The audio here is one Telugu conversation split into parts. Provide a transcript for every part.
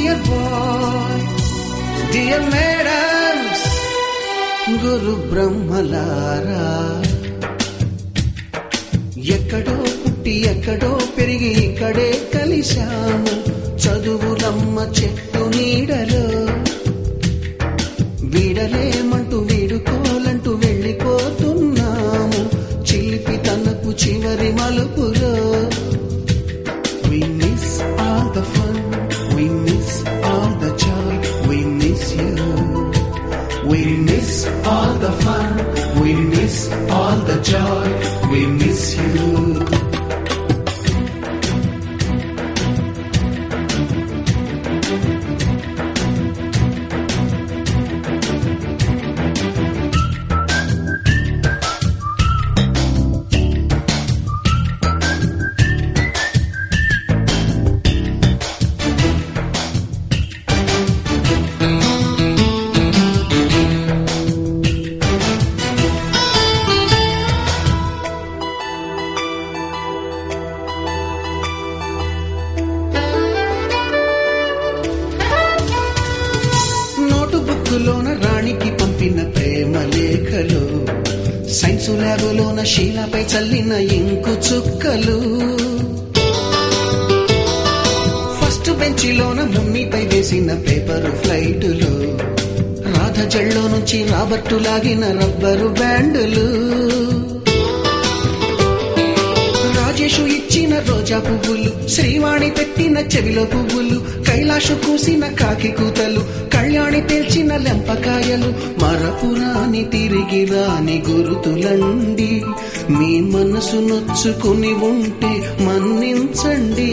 డియర్ బాయ్, డియర్ మేడమ్స్, గురు బ్రహ్మలారా, ఎక్కడో పుట్టి ఎక్కడో పెరిగి ఇక్కడే కలిశాము చదువులమ్మ చెట్టు నీడలో. వీడలేమంటూ వీడుకోలంటూ వెళ్ళిపోతున్నాము చిలిపి తనకు చివరి మలుపులో. We miss all the fun, we miss all the joy, we miss you. We miss all the fun, we miss all the joy, we miss you. లోన రాణికి పంపిన ప్రేమ లేఖలు, సైన్సు ల్యాబులోన శీలపై చల్లిన ఇంకు చుక్కలు, ఫస్ట్ బెంచిలోన ముమ్మిపై వేసిన పేపరు ఫ్లైటులు, రాధ జల్లో నుంచి రాబర్టు లాగిన రబ్బరు బ్యాండులు, రాజేషు ఇచ్చిన రోజా పువ్వులు, శ్రీవాణి పెట్టిన చెవిలో పువ్వులు, కైలాషు కూసిన కాకి కూతలు, కళ్యాణి పేల్చిన లెంపకాయలు, మరపురాని తిరిగి రాని గురుతులండి. మీ మనసు నొచ్చుకుని ఉంటే మన్నించండి.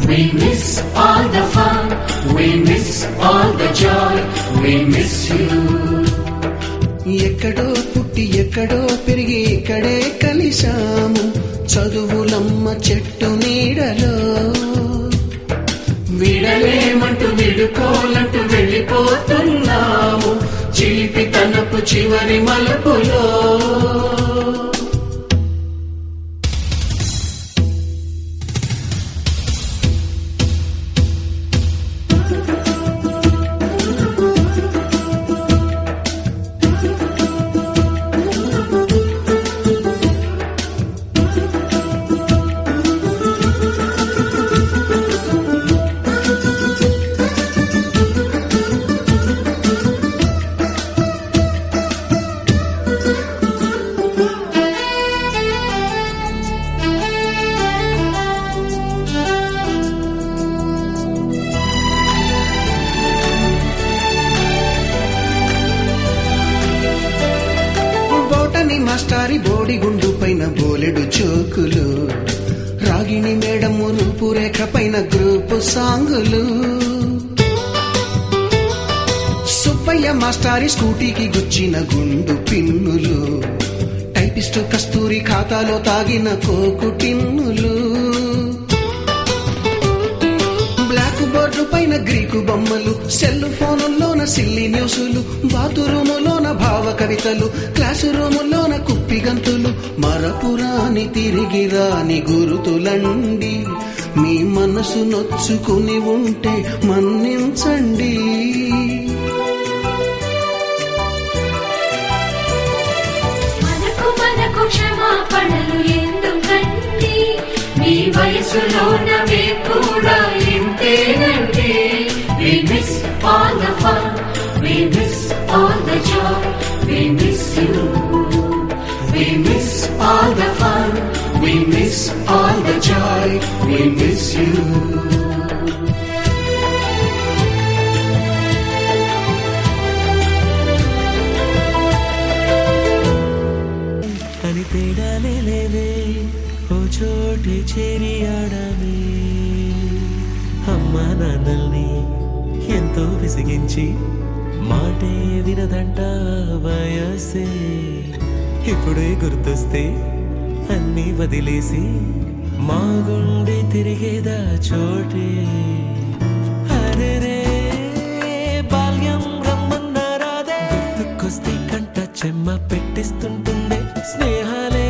We miss all the fun, we miss all the joy, we miss you. ఎక్కడో పుట్టి ఎక్కడో పెరిగి ఇక్కడే కలిశాము చదువులమ్మ చెట్టు నీడలో. వీడలేమంటూ వీడుకోలంటూ వెళ్ళిపోతున్నాము చిలిపి తనపు చివరి మలుపులో. మాస్టారి బోడిగుండు పైన బోలెడు చోకులు, రాగిణి మేడము రూపురేఖ పైన గ్రూపు సాంగులు, సుబ్బయ్య మాస్టారి స్కూటీకి గుచ్చిన గుండు పిన్నులు, టైపిస్టు కస్తూరి ఖాతాలో తాగిన కోకు టిన్నులు, బ్లాక్ బోర్డు పైన గ్రీకు బొమ్మలు, సెల్ ఫోనుల్లోన సిల్లి న్యూసులు, బాతురూములోన భావ కవితలు, క్లాసు రూములోన కుప్పి గంతులు, మరపురాని తిరిగి రాని గురుతులండి. మీ మనసు నొచ్చుకుని ఉంటే మన్నించండి. మనకు క్షమాపణలు ఎందుకండి, మీ వయసులోనవే కూడా ఇంతేనండి. We miss all the fun, we miss all the joy, we miss you. We miss all the fun, we miss all the joy, we miss you. అని తేడాలే లేవే ఓ చోటే చేరి ఆడమే. అమ్మా నాన్నల్ని ఎంతో విసిగించి మాటే వినదంట వయసే. ఇప్పుడే గుర్తొస్తే అన్నీ వదిలేసి మా గుండె తిరిగేదా చోటే అరెరే బాల్యం రమ్మన్నారాదే గుర్తుకొస్తే కంట చెమ్మ పెట్టిస్తుంటుండే స్నేహాలే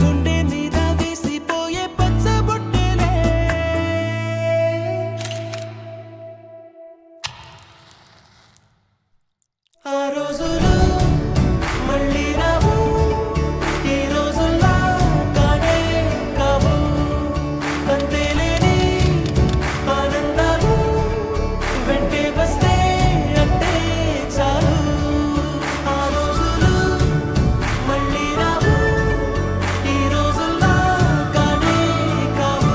గుండె మీద వేసిపోయే పచ్చబొట్టెలే ఆ రోజులు మళ్ళీ రావు ఈ రోజుల్లా కానే కావు అంతేలేని ఆనందాలు వెంటే వస్తే అంతే చాలు ఆ రోజులు మళ్ళీ రావు ఈ రోజుల్లా కానే కావు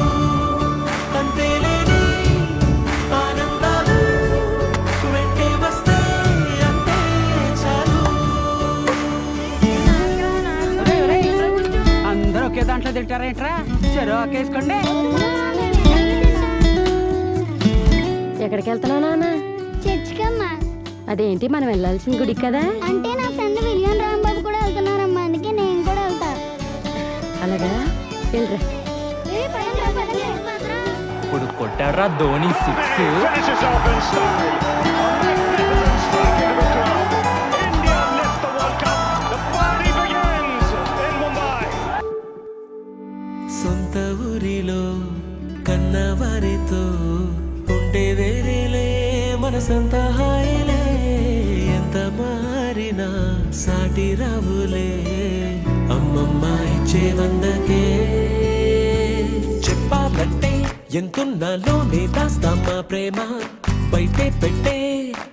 అంతేలేని ఆనందాలు వెంటే వస్తే అంతే చాలు అందరూ ఒకే దాంట్లో తింటారేంట్రా చెరో ఒకేసుకోండి. ఎక్కడికి వెళ్తున్నావు నాన్న? చర్చికమ్మా. అదేంటి మనం వెళ్ళాల్సిన గుడికి కదా? అంటే నా ఫ్రెండ్ విలియం రాంబాబు కూడా వెళ్తున్నారమ్మా, అందుకే నేను కూడా వెళ్తా. అలాగా వెళ్ళరా. ఇప్పుడు కొట్టాడ్రా Dhoni six. Finishes off in style. A magnificent strike into the crowd. India lift the World Cup. The party begins in Mumbai. సొంత ఊరిలో కన్నవారితో ఉండే వేరేలే మనసంత హాయిలే ఎంత మారినా సాటి రావులే అమ్మమ్మ ఇచ్చే వందకే చెప్పాలంటే ఎంతున్నాలోనే దాస్తామా ప్రేమ బయటే పెట్టే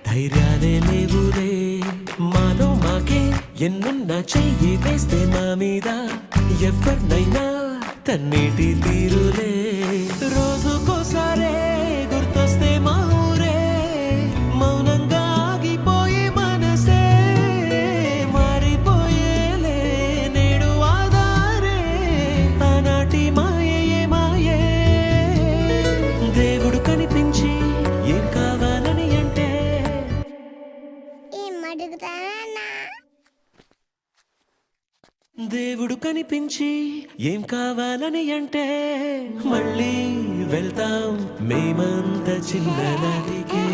ధైర్యాలే లేవులే మాలో మాకే ఎన్నున్నా చెయ్యి వేస్తే మా మీద ఎవరినైనా తన్నేటి తీరులే రోజుకోసారే గుర్తొస్తే మా ఊరే మౌనంగా ఆగిపోయి మనసే మారిపోయేలే నేడు ఆధారే ఆనాటి మాయే మాయే దేవుడు కనిపించి ఏం కావాలని అంటే దేవుడు కనిపించి ఏం కావాలని అంటే మళ్ళీ వెళ్తాం మేమంత చిన్ననాటికే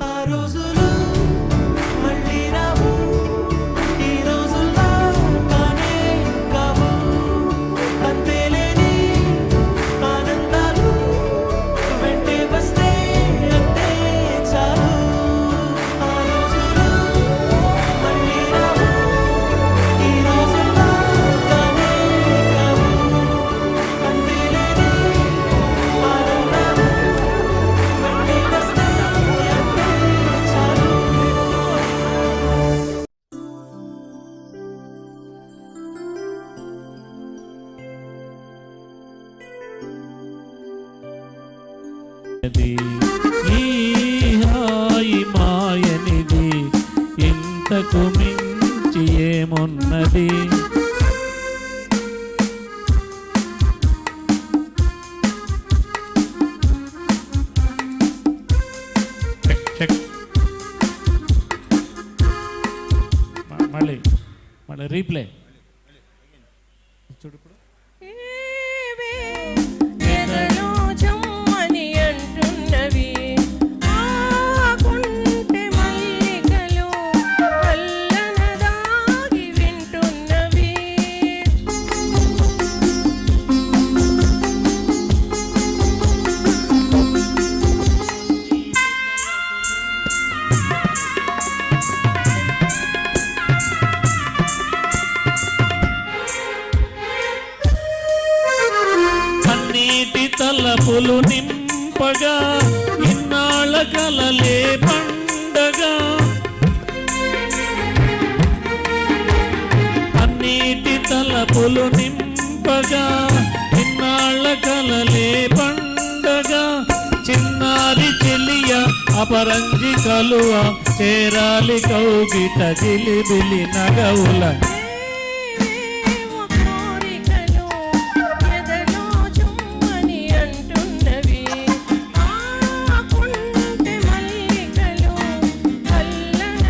ఆ రోజులు మళ్ళీ రావు ఈ రోజుల్లా కానే కావు అంతేలేని ఆనందాలు వెంటే వస్తే అంతే చాలు ఆ రోజులు మళ్ళీ రావు ఈ రోజుల్లా కానే కావు అంతేలేని ఆనందాలు వెంటే వస్తే అంతే చాలు ఈ హాయి మాయనిది ఇంతకు మించి ఏమున్నది చెక్ చెక్ మళ్ళీ మళ్ళీ రీప్లే చూడు ఇప్పుడు ఎదలో జమ్మని అంటున్నవి ఆకుంటే మల్లికలు అల్లన దాగి వింటున్నవి కన్నీటి తలపులు నింపగా ఇన్నాళ్ళ కలలే పండగా కన్నీటి తలపులు నింపగా ఇన్నాళ్ళ కలలే పండగా చిన్నారి చెలియ అపరంజి కలువ చేరాలి కౌగిట జిలిబిలి నగవుల కోరికలు ఎదలో జమ్మని అంటున్నవి ఆకుంటే మల్లికలు అల్లన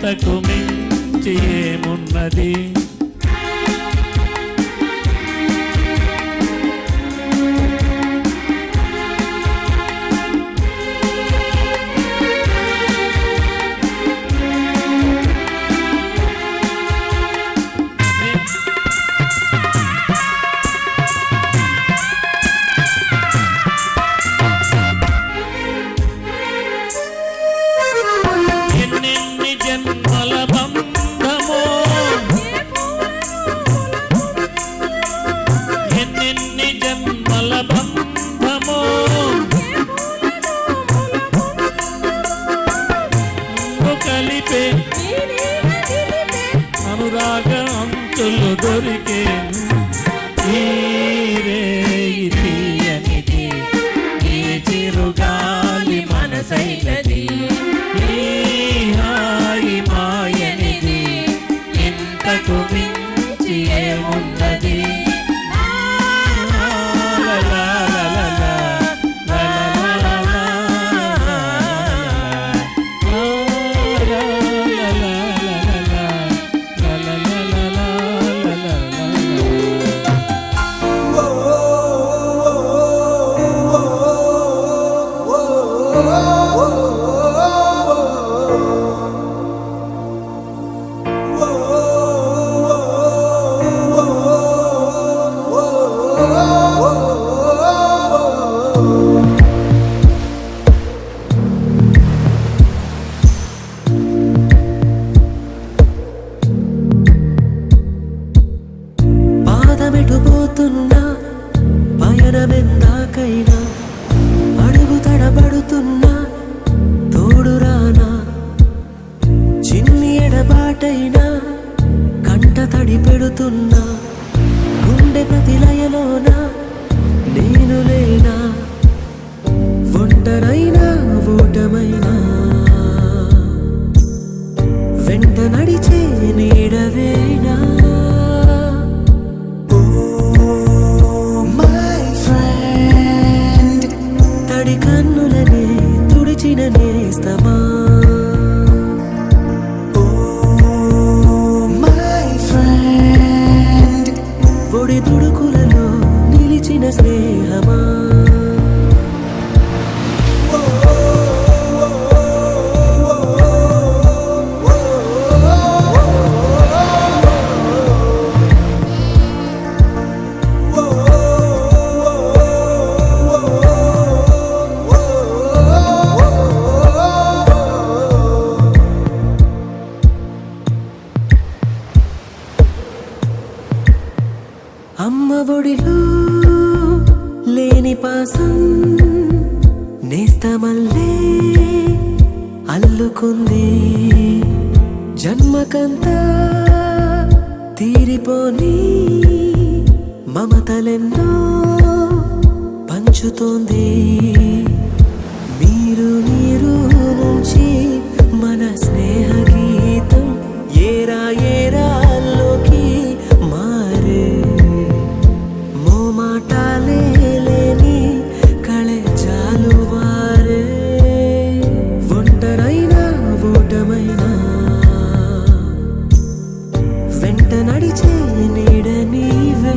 ఇంతకు మించి ఏమున్నది? ఎన్నెన్ని జన్మల బంధమో, ఎన్నెన్ని జన్మల బంధమో, కలిపే అనురాగ అంచులు దొరికే ఈ రేయి తీయనిది, ఈ చిరుగాలి మనసైనది, ఈ హాయి మాయనిది, ఇంతకు మించి ఏమున్నది? పాదమెటుపోతున్నా పయనమెందాకైనా, అడుగు తడబడుతున్నా తోడురానా, చిన్ని ఎడబాటైనా కంట తడి పెడుతున్నా, గుండె ప్రతిలయలోన నేను లేనా, ఒంటరైనా ఓటమైనా వెంట నడిచే నీడవేనా? తడి కన్నులనే తుడిచిన నేస్తమా, పొడి తుడుకులలో నిలిచిన స్నేహమా? అమ్మ ఒడిలో లేని పాసం నేస్తమల్లే అల్లుకుంది, జన్మకంతా తీరిపోని మమతలెన్నో పంచుతోంది. మీరు మీరు నుంచి మన స్నేహ గీతం ఏరా ఏరాల్లోకి మారే, మోమాటాలే లేని కళే జాలువారే, ఒంటరైనా ఓటమైనా వెంట నడిచే నీడ నీవే.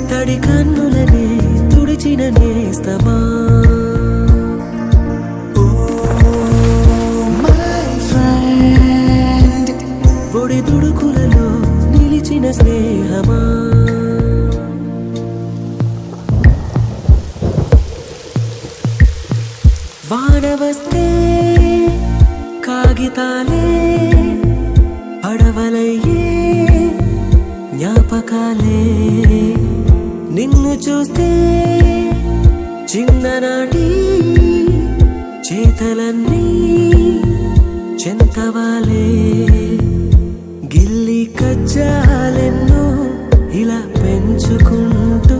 తడి కన్నులనే తుడిచిన నేస్తమా, ఒడి దుడుకులలో నిలిచిన స్నేహమా? వాన వస్తే కాగితాలే పడవలయ్యే జ్ఞాపకాలే, నిన్ను చూస్తే చిన్ననాటి చేతలన్నీ చెంతవాలే, గిల్లి కజ్జాలెన్నో ఇలా పెంచుకుంటూ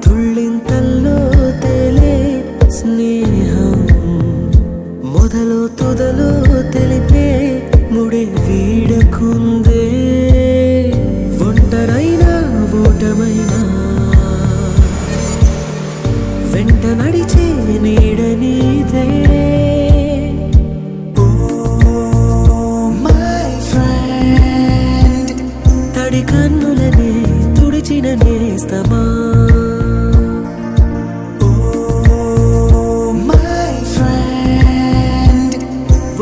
తుళ్ళింతల్లో తేలే స్నేహం, మొదలు తొదలు తెలిపే ముడి వీడకుందే, ఒంటరైనా ఓటమైనా వెంట నడిచే నీడ నీదే తడి కన్నులనే తుడిచిన నేస్తమా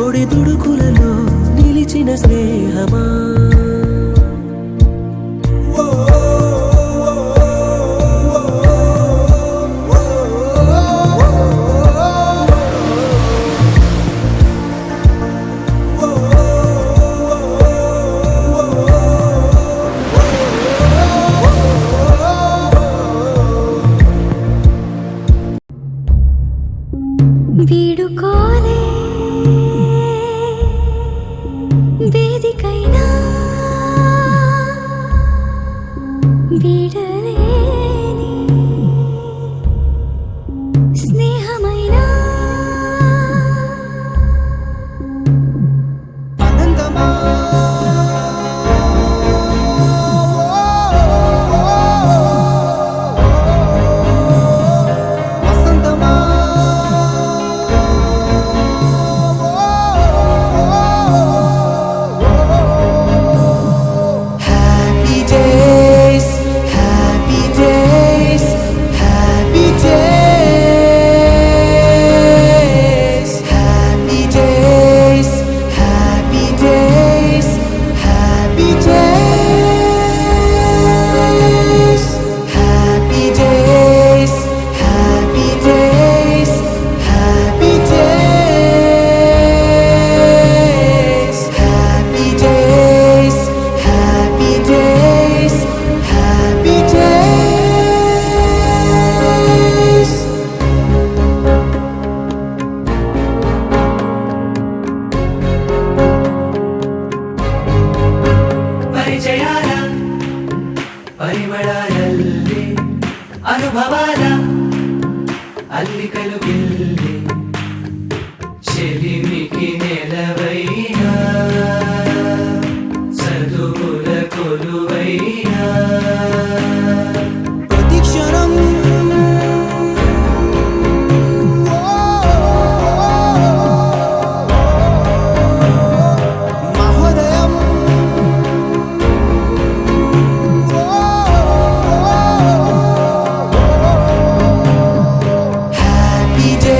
ఒడి దుడుకులలో నిలిచిన స్నేహమా వీడుకోలే వేదికైనా వీడలేని స్నేహమైనా అనంతమా వసంతమా happy days happy days happy days happy days happy days happy days happy days happy days happy days happy days happy days happy days ಪರಿಚಯಾಲ ಪರಿಮಳದಲ್ಲಿ ಅನುಭವಾಲ ಅಲ್ಲಿಕಲುಗಿಲ್ಲಿ చెలిమికి నెలవైనా చదువుల కొలువైనా ప్రతిక్షణం మహోదయం హ్యాపీ డే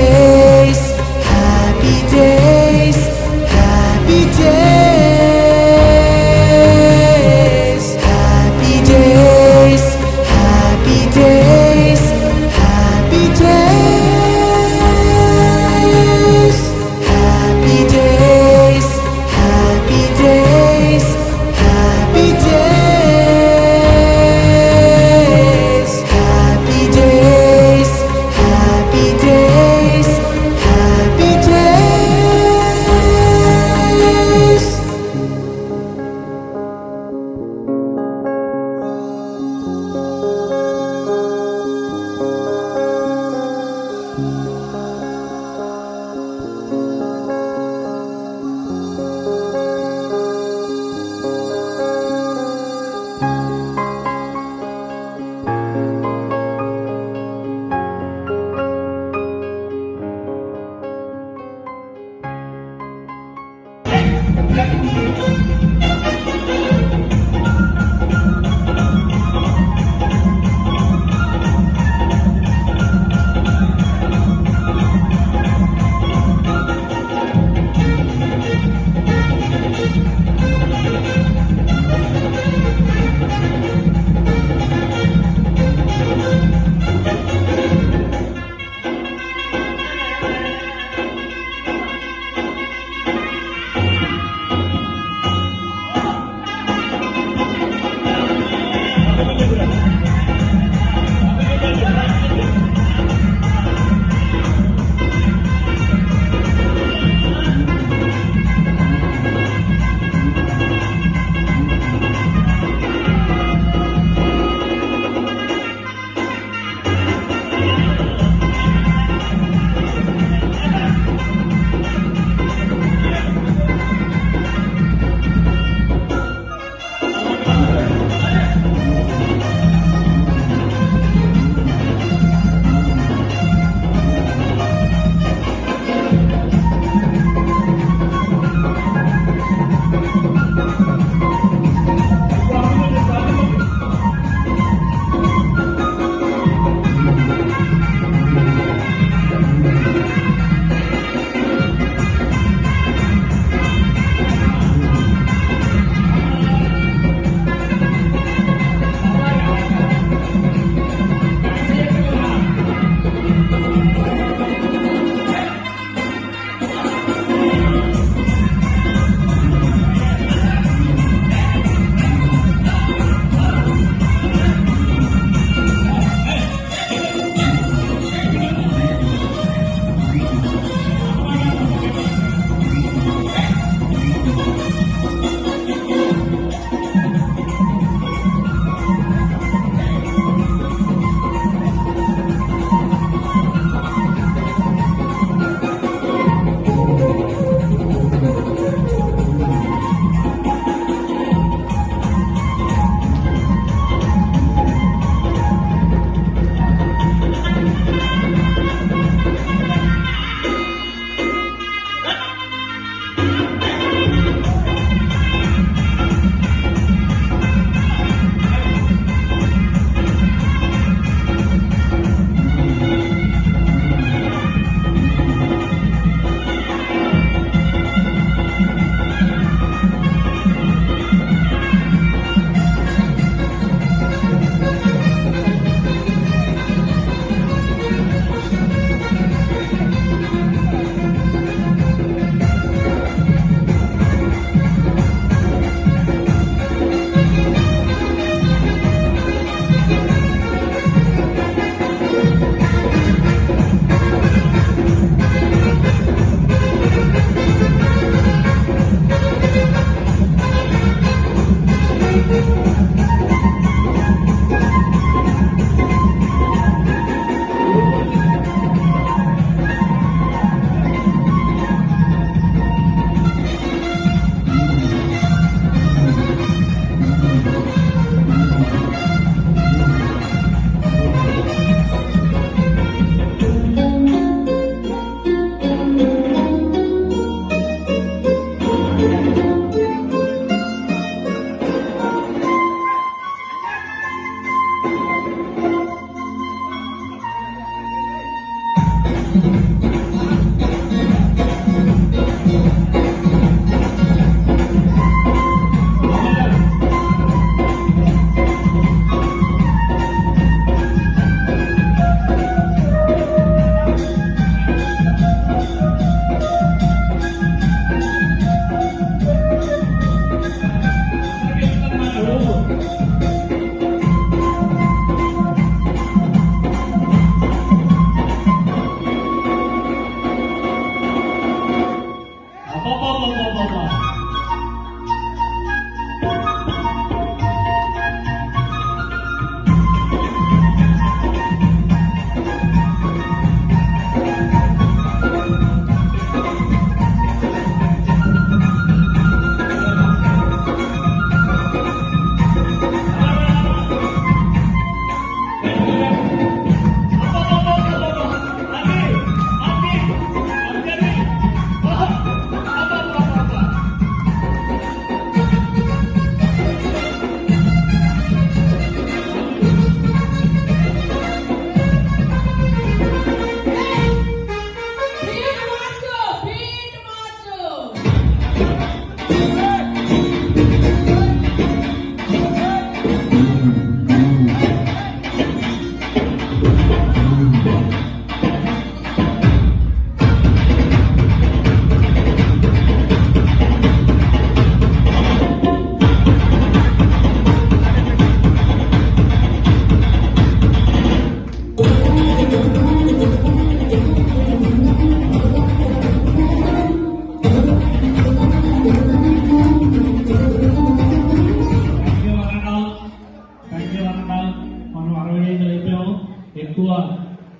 ఎక్కువ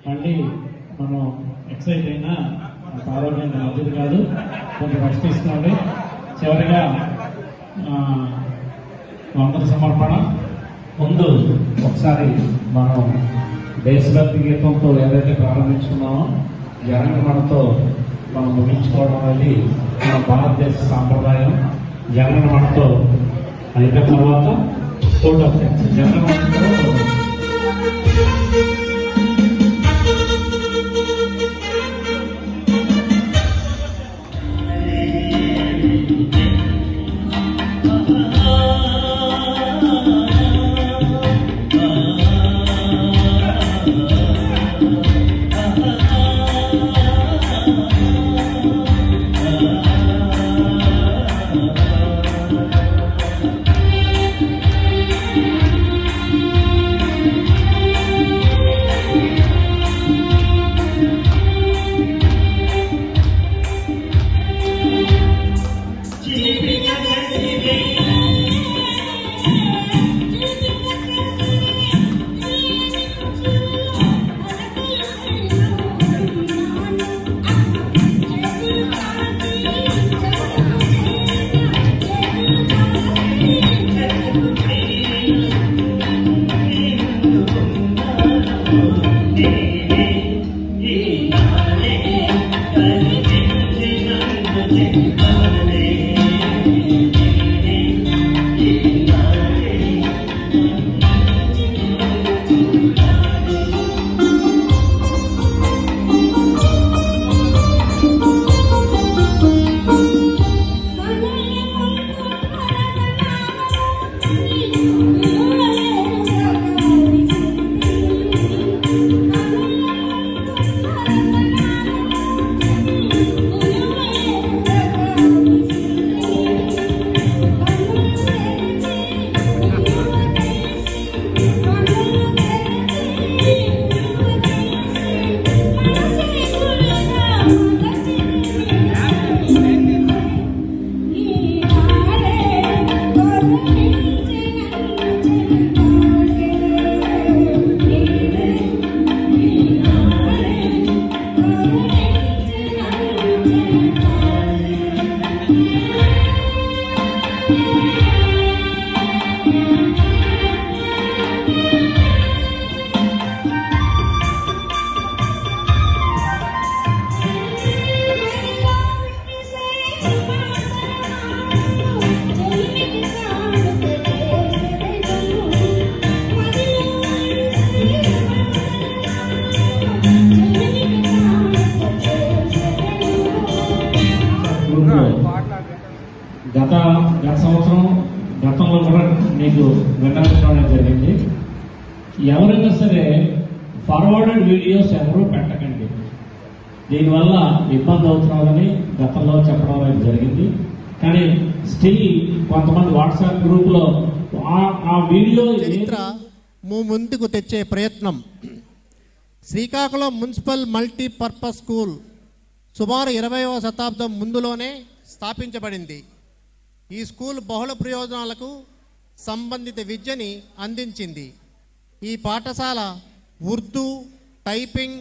మళ్ళీ మనం ఎక్సైట్ అయినా మనకు ఆరోగ్యానికి మంచిది కాదు. కొంచెం రెస్ట్ తీసుకోండి. చివరిగా వందన సమర్పణ ముందు ఒకసారి మనం దేశభక్తి గీతంతో ఏదైతే ప్రారంభించుకున్నామో జనగణమనతో మనం ముగించుకోవడం అనేది మన భారతదేశ సాంప్రదాయం. జనగణమనతో అయిపోయిన తర్వాత కోడ్ ఆఫ్ థ్యాంక్స్. జనగణమనతో గత సంవత్సరం గతంలో కూడా నీకు విన్నవించడం జరిగింది. ఎవరైనా సరే ఫార్వర్డెడ్ వీడియోస్ ఎవరూ పెట్టకండి. దీనివల్ల ఇబ్బంది అవుతున్నారని గతంలో చెప్పడం అనేది జరిగింది. కానీ స్టిల్ కొంతమంది వాట్సాప్ గ్రూప్లో ఆ వీడియో చరిత్ర ముందుకు తెచ్చే ప్రయత్నం. శ్రీకాకుళం మున్సిపల్ మల్టీపర్పస్ స్కూల్ సుమారు 20వ శతాబ్దం ముందులోనే స్థాపించబడింది. ఈ స్కూల్ బహుళ ప్రయోజనాలకు సంబంధిత విద్యని అందించింది. ఈ పాఠశాల ఉర్దూ, టైపింగ్,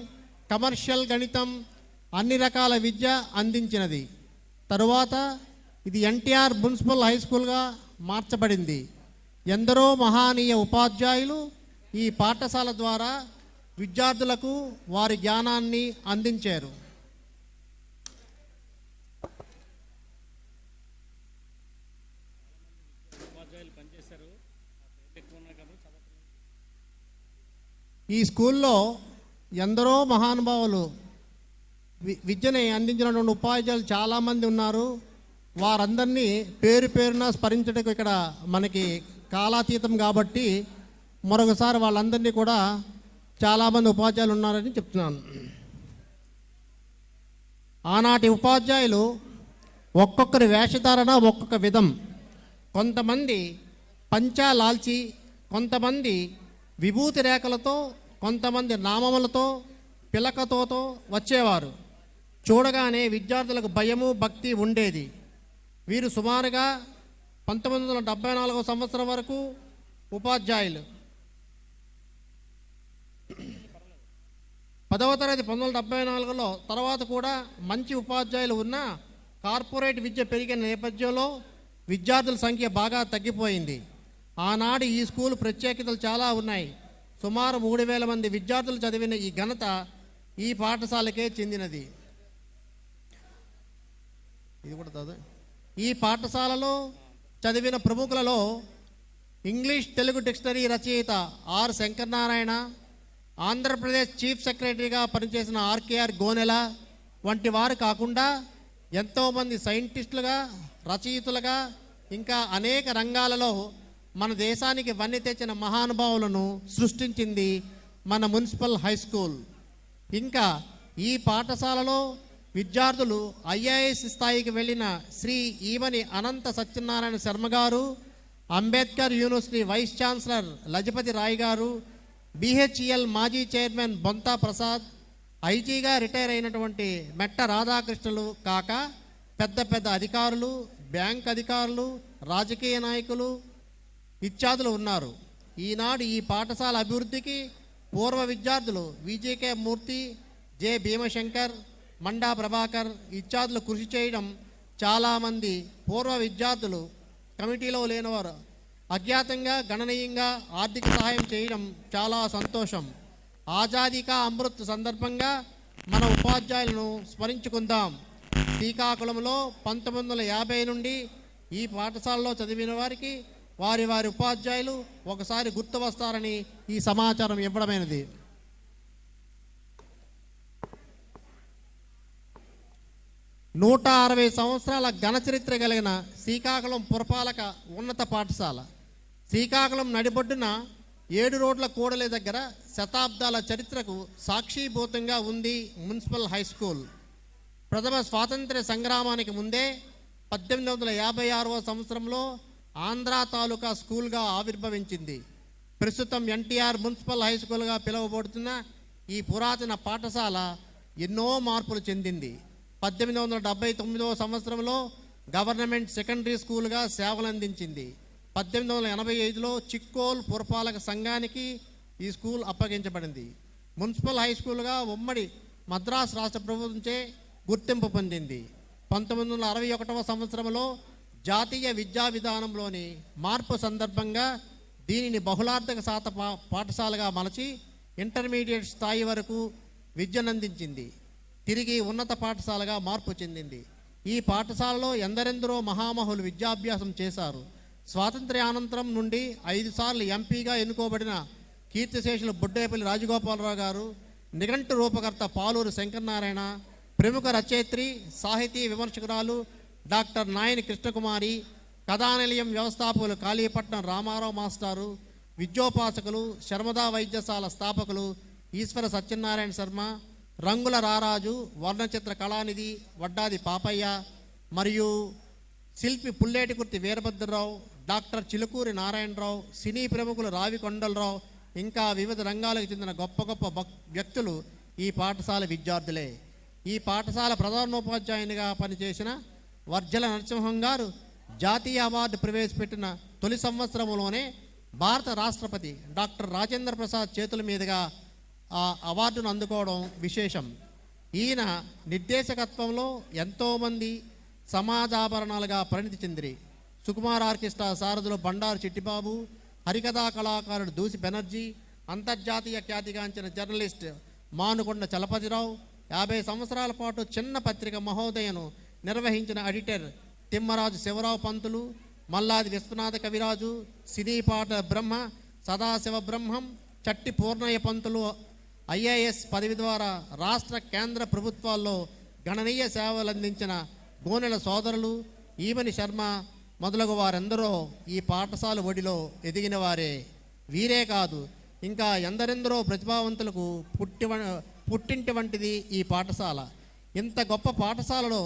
కమర్షియల్ గణితం అన్ని రకాల విద్య అందించినది. తరువాత ఇది ఎన్టీఆర్ మున్సిపల్ హై స్కూల్గా మార్చబడింది. ఎందరో మహనీయ ఉపాధ్యాయులు ఈ పాఠశాల ద్వారా విద్యార్థులకు వారి జ్ఞానాన్ని అందించారు. ఈ స్కూల్లో ఎందరో మహానుభావులు విద్యని అందించినటువంటి ఉపాధ్యాయులు చాలామంది ఉన్నారు. వారందరినీ పేరు పేరున స్మరించడానికి ఇక్కడ మనకి కాలాతీతం కాబట్టి మరొకసారి వాళ్ళందరినీ కూడా చాలామంది ఉపాధ్యాయులు ఉన్నారని చెప్తున్నాను. ఆనాటి ఉపాధ్యాయులు ఒక్కొక్కరి వేషధారణ ఒక్కొక్క విధం. కొంతమంది పంచా లాల్చి, కొంతమంది విభూతి రేఖలతో, కొంతమంది నామములతో, పిలకతోతో వచ్చేవారు. చూడగానే విద్యార్థులకు భయము, భక్తి ఉండేది. వీరు సుమారుగా 1974 సంవత్సరం వరకు ఉపాధ్యాయులు. 10వ తరగతి 1974లో తర్వాత కూడా మంచి ఉపాధ్యాయులు ఉన్న కార్పొరేట్ విద్య పెరిగిన నేపథ్యంలో విద్యార్థుల సంఖ్య బాగా తగ్గిపోయింది. ఆనాడు ఈ స్కూల్ ప్రత్యేకతలు చాలా ఉన్నాయి. సుమారు 3000 మంది విద్యార్థులు చదివిన ఈ ఘనత ఈ పాఠశాలకే చెందినది. ఇది కూడా చదువు. ఈ పాఠశాలలో చదివిన ప్రముఖులలో ఇంగ్లీష్ తెలుగు డిక్షనరీ రచయిత ఆర్ శంకరనారాయణ, ఆంధ్రప్రదేశ్ చీఫ్ సెక్రటరీగా పనిచేసిన ఆర్కేఆర్ గోనెల వంటి వారు కాకుండా ఎంతోమంది సైంటిస్టులుగా, రచయితలుగా, ఇంకా అనేక రంగాలలో మన దేశానికి వన్నె తెచ్చిన మహానుభావులను సృష్టించింది మన మున్సిపల్ హై స్కూల్. ఇంకా ఈ పాఠశాలలో విద్యార్థులు ఐఏఎస్ స్థాయికి వెళ్ళిన శ్రీ ఈమని అనంత సత్యనారాయణ శర్మ గారు, Ambedkar university vice chancellor Lajapathi Rai గారు, బిహెచ్ఈఎల్ మాజీ చైర్మన్ బొంతా ప్రసాద్, ఐజీగా రిటైర్ అయినటువంటి మెట్ట రాధాకృష్ణులు కాక పెద్ద పెద్ద అధికారులు, బ్యాంక్ అధికారులు, రాజకీయ నాయకులు ఇత్యాదులు ఉన్నారు. ఈనాడు ఈ పాఠశాల అభివృద్ధికి పూర్వ విద్యార్థులు విజేకే మూర్తి, జె భీమశంకర్, మండా ప్రభాకర్ ఇత్యాదులు కృషి చేయడం, చాలామంది పూర్వ విద్యార్థులు కమిటీలో లేనివారు అజ్ఞాతంగా గణనీయంగా ఆర్థిక సహాయం చేయడం చాలా సంతోషం. ఆజాదీ కా అమృత్ సందర్భంగా మన ఉపాధ్యాయులను స్మరించుకుందాం. శ్రీకాకుళంలో 1950 నుండి ఈ పాఠశాలలో చదివిన వారికి వారి వారి ఉపాధ్యాయులు ఒకసారి గుర్తు వస్తారని ఈ సమాచారం ఇవ్వడమైనది. నూట 60 సంవత్సరాల ఘనచరిత్ర కలిగిన శ్రీకాకుళం పురపాలక ఉన్నత పాఠశాల. శ్రీకాకుళం నడిబొడ్డున 7 రోడ్ల కూడలి దగ్గర శతాబ్దాల చరిత్రకు సాక్షిభూతంగా ఉంది మున్సిపల్ హై స్కూల్. ప్రథమ స్వాతంత్ర్య సంగ్రామానికి ముందే 1856వ సంవత్సరంలో ఆంధ్ర తాలూకా స్కూల్గా ఆవిర్భవించింది. ప్రస్తుతం ఎన్టీఆర్ మున్సిపల్ హై స్కూల్గా పిలువబడుతున్న ఈ పురాతన పాఠశాల ఎన్నో మార్పులు చెందింది. 1879వ సంవత్సరంలో గవర్నమెంట్ సెకండరీ స్కూల్గా సేవలందించింది. 1885లో చిక్కోల్ పురపాలక సంఘానికి ఈ స్కూల్ అప్పగించబడింది. మున్సిపల్ హై స్కూల్గా ఉమ్మడి మద్రాసు రాష్ట్ర ప్రభుత్వంచే గుర్తింపు పొందింది. 1961వ సంవత్సరంలో జాతీయ విద్యా విధానంలోని మార్పు సందర్భంగా దీనిని బహుళార్థక శాత పాఠశాలగా మలచి ఇంటర్మీడియట్ స్థాయి వరకు విద్యనందించింది. తిరిగి ఉన్నత పాఠశాలగా మార్పు చెందింది. ఈ పాఠశాలలో ఎందరెందరో మహామహులు విద్యాభ్యాసం చేశారు. స్వాతంత్ర్యానంతరం నుండి 5 సార్లు ఎంపీగా ఎన్నుకోబడిన కీర్తిశేషులు బుడ్డేపల్లి రాజగోపాలరావు గారు, నిఘంటు రూపకర్త పాలూరు శంకరనారాయణ, ప్రముఖ రచయిత్రి, సాహితీ విమర్శకురాలు డాక్టర్ నాయని కృష్ణకుమారి, కథానిలయం వ్యవస్థాపకులు కాళీపట్నం రామారావు మాస్టారు, విద్యోపాసకులు శర్మదా వైద్యశాల స్థాపకులు ఈశ్వర సత్యనారాయణ శర్మ, రంగుల రారాజు, వర్ణచిత్ర కళానిధి వడ్డాది పాపయ్య మరియు శిల్పి పుల్లేటికుర్తి వీరభద్రరావు, డాక్టర్ చిలుకూరి నారాయణరావు, సినీ ప్రముఖులు రావి కొండలరావు, ఇంకా వివిధ రంగాలకు చెందిన గొప్ప గొప్ప వ్యక్తులు ఈ పాఠశాల విద్యార్థులే. ఈ పాఠశాల ప్రధానోపాధ్యాయునిగా పనిచేసిన వర్జల నరసింహం గారు జాతీయ అవార్డు ప్రవేశపెట్టిన తొలి సంవత్సరంలోనే భారత రాష్ట్రపతి డాక్టర్ రాజేంద్ర ప్రసాద్ చేతుల మీదుగా ఆ అవార్డును అందుకోవడం విశేషం. ఈయన నిర్దేశకత్వంలో ఎంతోమంది సమాజాభరణాలుగా పరిణితి చెందిరి. సుకుమార్ ఆర్కెస్ట్రా సారథులు బండారు చిట్టిబాబు, హరికథా కళాకారుడు దూసి బెనర్జీ, అంతర్జాతీయ ఖ్యాతిగాంచిన జర్నలిస్ట్ మానుకొండ చలపతిరావు, 50 సంవత్సరాల పాటు చిన్న పత్రిక మహోదయను నిర్వహించిన ఎడిటర్ తిమ్మరాజు శివరావు పంతులు, మల్లాది విశ్వనాథ కవిరాజు, సినీపాట బ్రహ్మ సదాశివ బ్రహ్మం, చట్టి పూర్ణయ్య పంతులు ఐఏఎస్ పదవి ద్వారా రాష్ట్ర కేంద్ర ప్రభుత్వాల్లో గణనీయ సేవలు అందించిన గోనెల సోదరులు, ఈమని శర్మ మొదలగు వారెందరో ఈ పాఠశాల ఒడిలో ఎదిగిన వారే. వీరే కాదు, ఇంకా ఎందరెందరో ప్రతిభావంతులకు పుట్టింటి వంటిది ఈ పాఠశాల. ఇంత గొప్ప పాఠశాలలో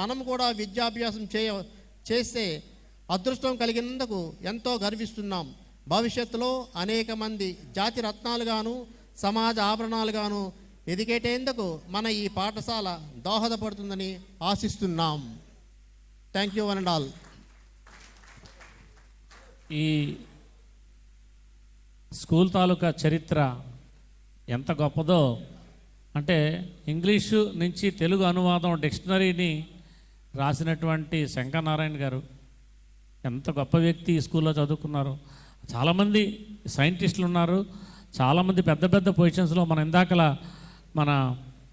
మనం కూడా విద్యాభ్యాసం చేస్తే అదృష్టం కలిగినందుకు ఎంతో గర్విస్తున్నాం. భవిష్యత్తులో అనేక మంది జాతి రత్నాలుగాను సమాజ ఆభరణాలుగాను ఎదిగేటేందుకు మన ఈ పాఠశాల దోహదపడుతుందని ఆశిస్తున్నాం. Thank you one and all. ఈ స్కూల్ తాలూకా చరిత్ర ఎంత గొప్పదో అంటే ఇంగ్లీషు నుంచి తెలుగు అనువాదం డిక్షనరీని రాసినటువంటి శంకరనారాయణ గారు ఎంత గొప్ప వ్యక్తి. ఈ స్కూల్లో చదువుకున్నారు. చాలామంది సైంటిస్టులు ఉన్నారు, చాలామంది పెద్ద పెద్ద పొజిషన్స్లో మన ఇందాకలా మన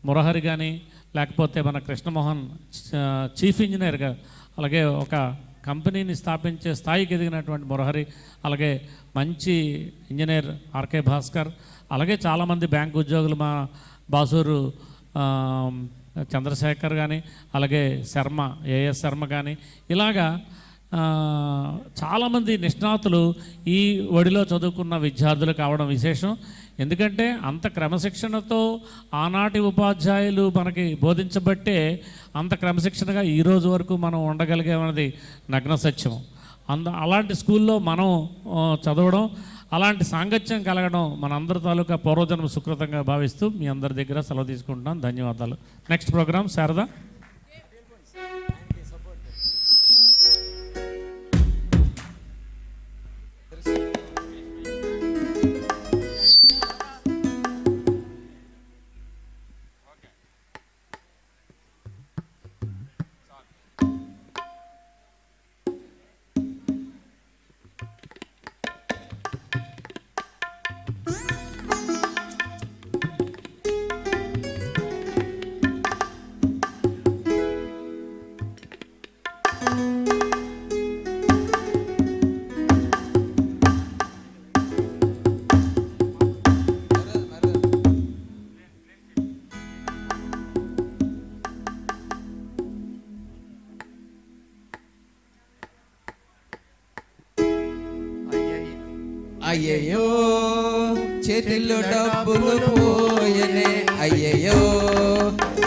మురహరి కానీ లేకపోతే మన కృష్ణమోహన్ చీఫ్ ఇంజనీర్గా, అలాగే ఒక కంపెనీని స్థాపించే స్థాయికి ఎదిగినటువంటి మురహరి, అలాగే మంచి ఇంజనీర్ ఆర్కే భాస్కర్, అలాగే చాలామంది బ్యాంక్ ఉద్యోగులు మా బాసూరు చంద్రశేఖర్ కానీ, అలాగే శర్మ ఏఎస్ శర్మ కానీ, ఇలాగా చాలామంది నిష్ణాతులు ఈ ఒడిలో చదువుకున్న విద్యార్థులు కావడం విశేషం. ఎందుకంటే అంత క్రమశిక్షణతో ఆనాటి ఉపాధ్యాయులు మనకి బోధించబట్టే అంత క్రమశిక్షణగా ఈరోజు వరకు మనం ఉండగలిగామన్నది నగ్న సత్యం. అలాంటి స్కూల్లో మనం చదవడం, అలాంటి సాంగత్యం కలగడం మనందరి తాలూకా పూర్వజన్మ సుకృతంగా భావిస్తూ మీ అందరి దగ్గర సెలవు తీసుకుంటున్నాను. ధన్యవాదాలు. Next program Sharada. అయ్యయ్యో చేతిలో డబ్బులు పోయనే, అయ్యయ్యో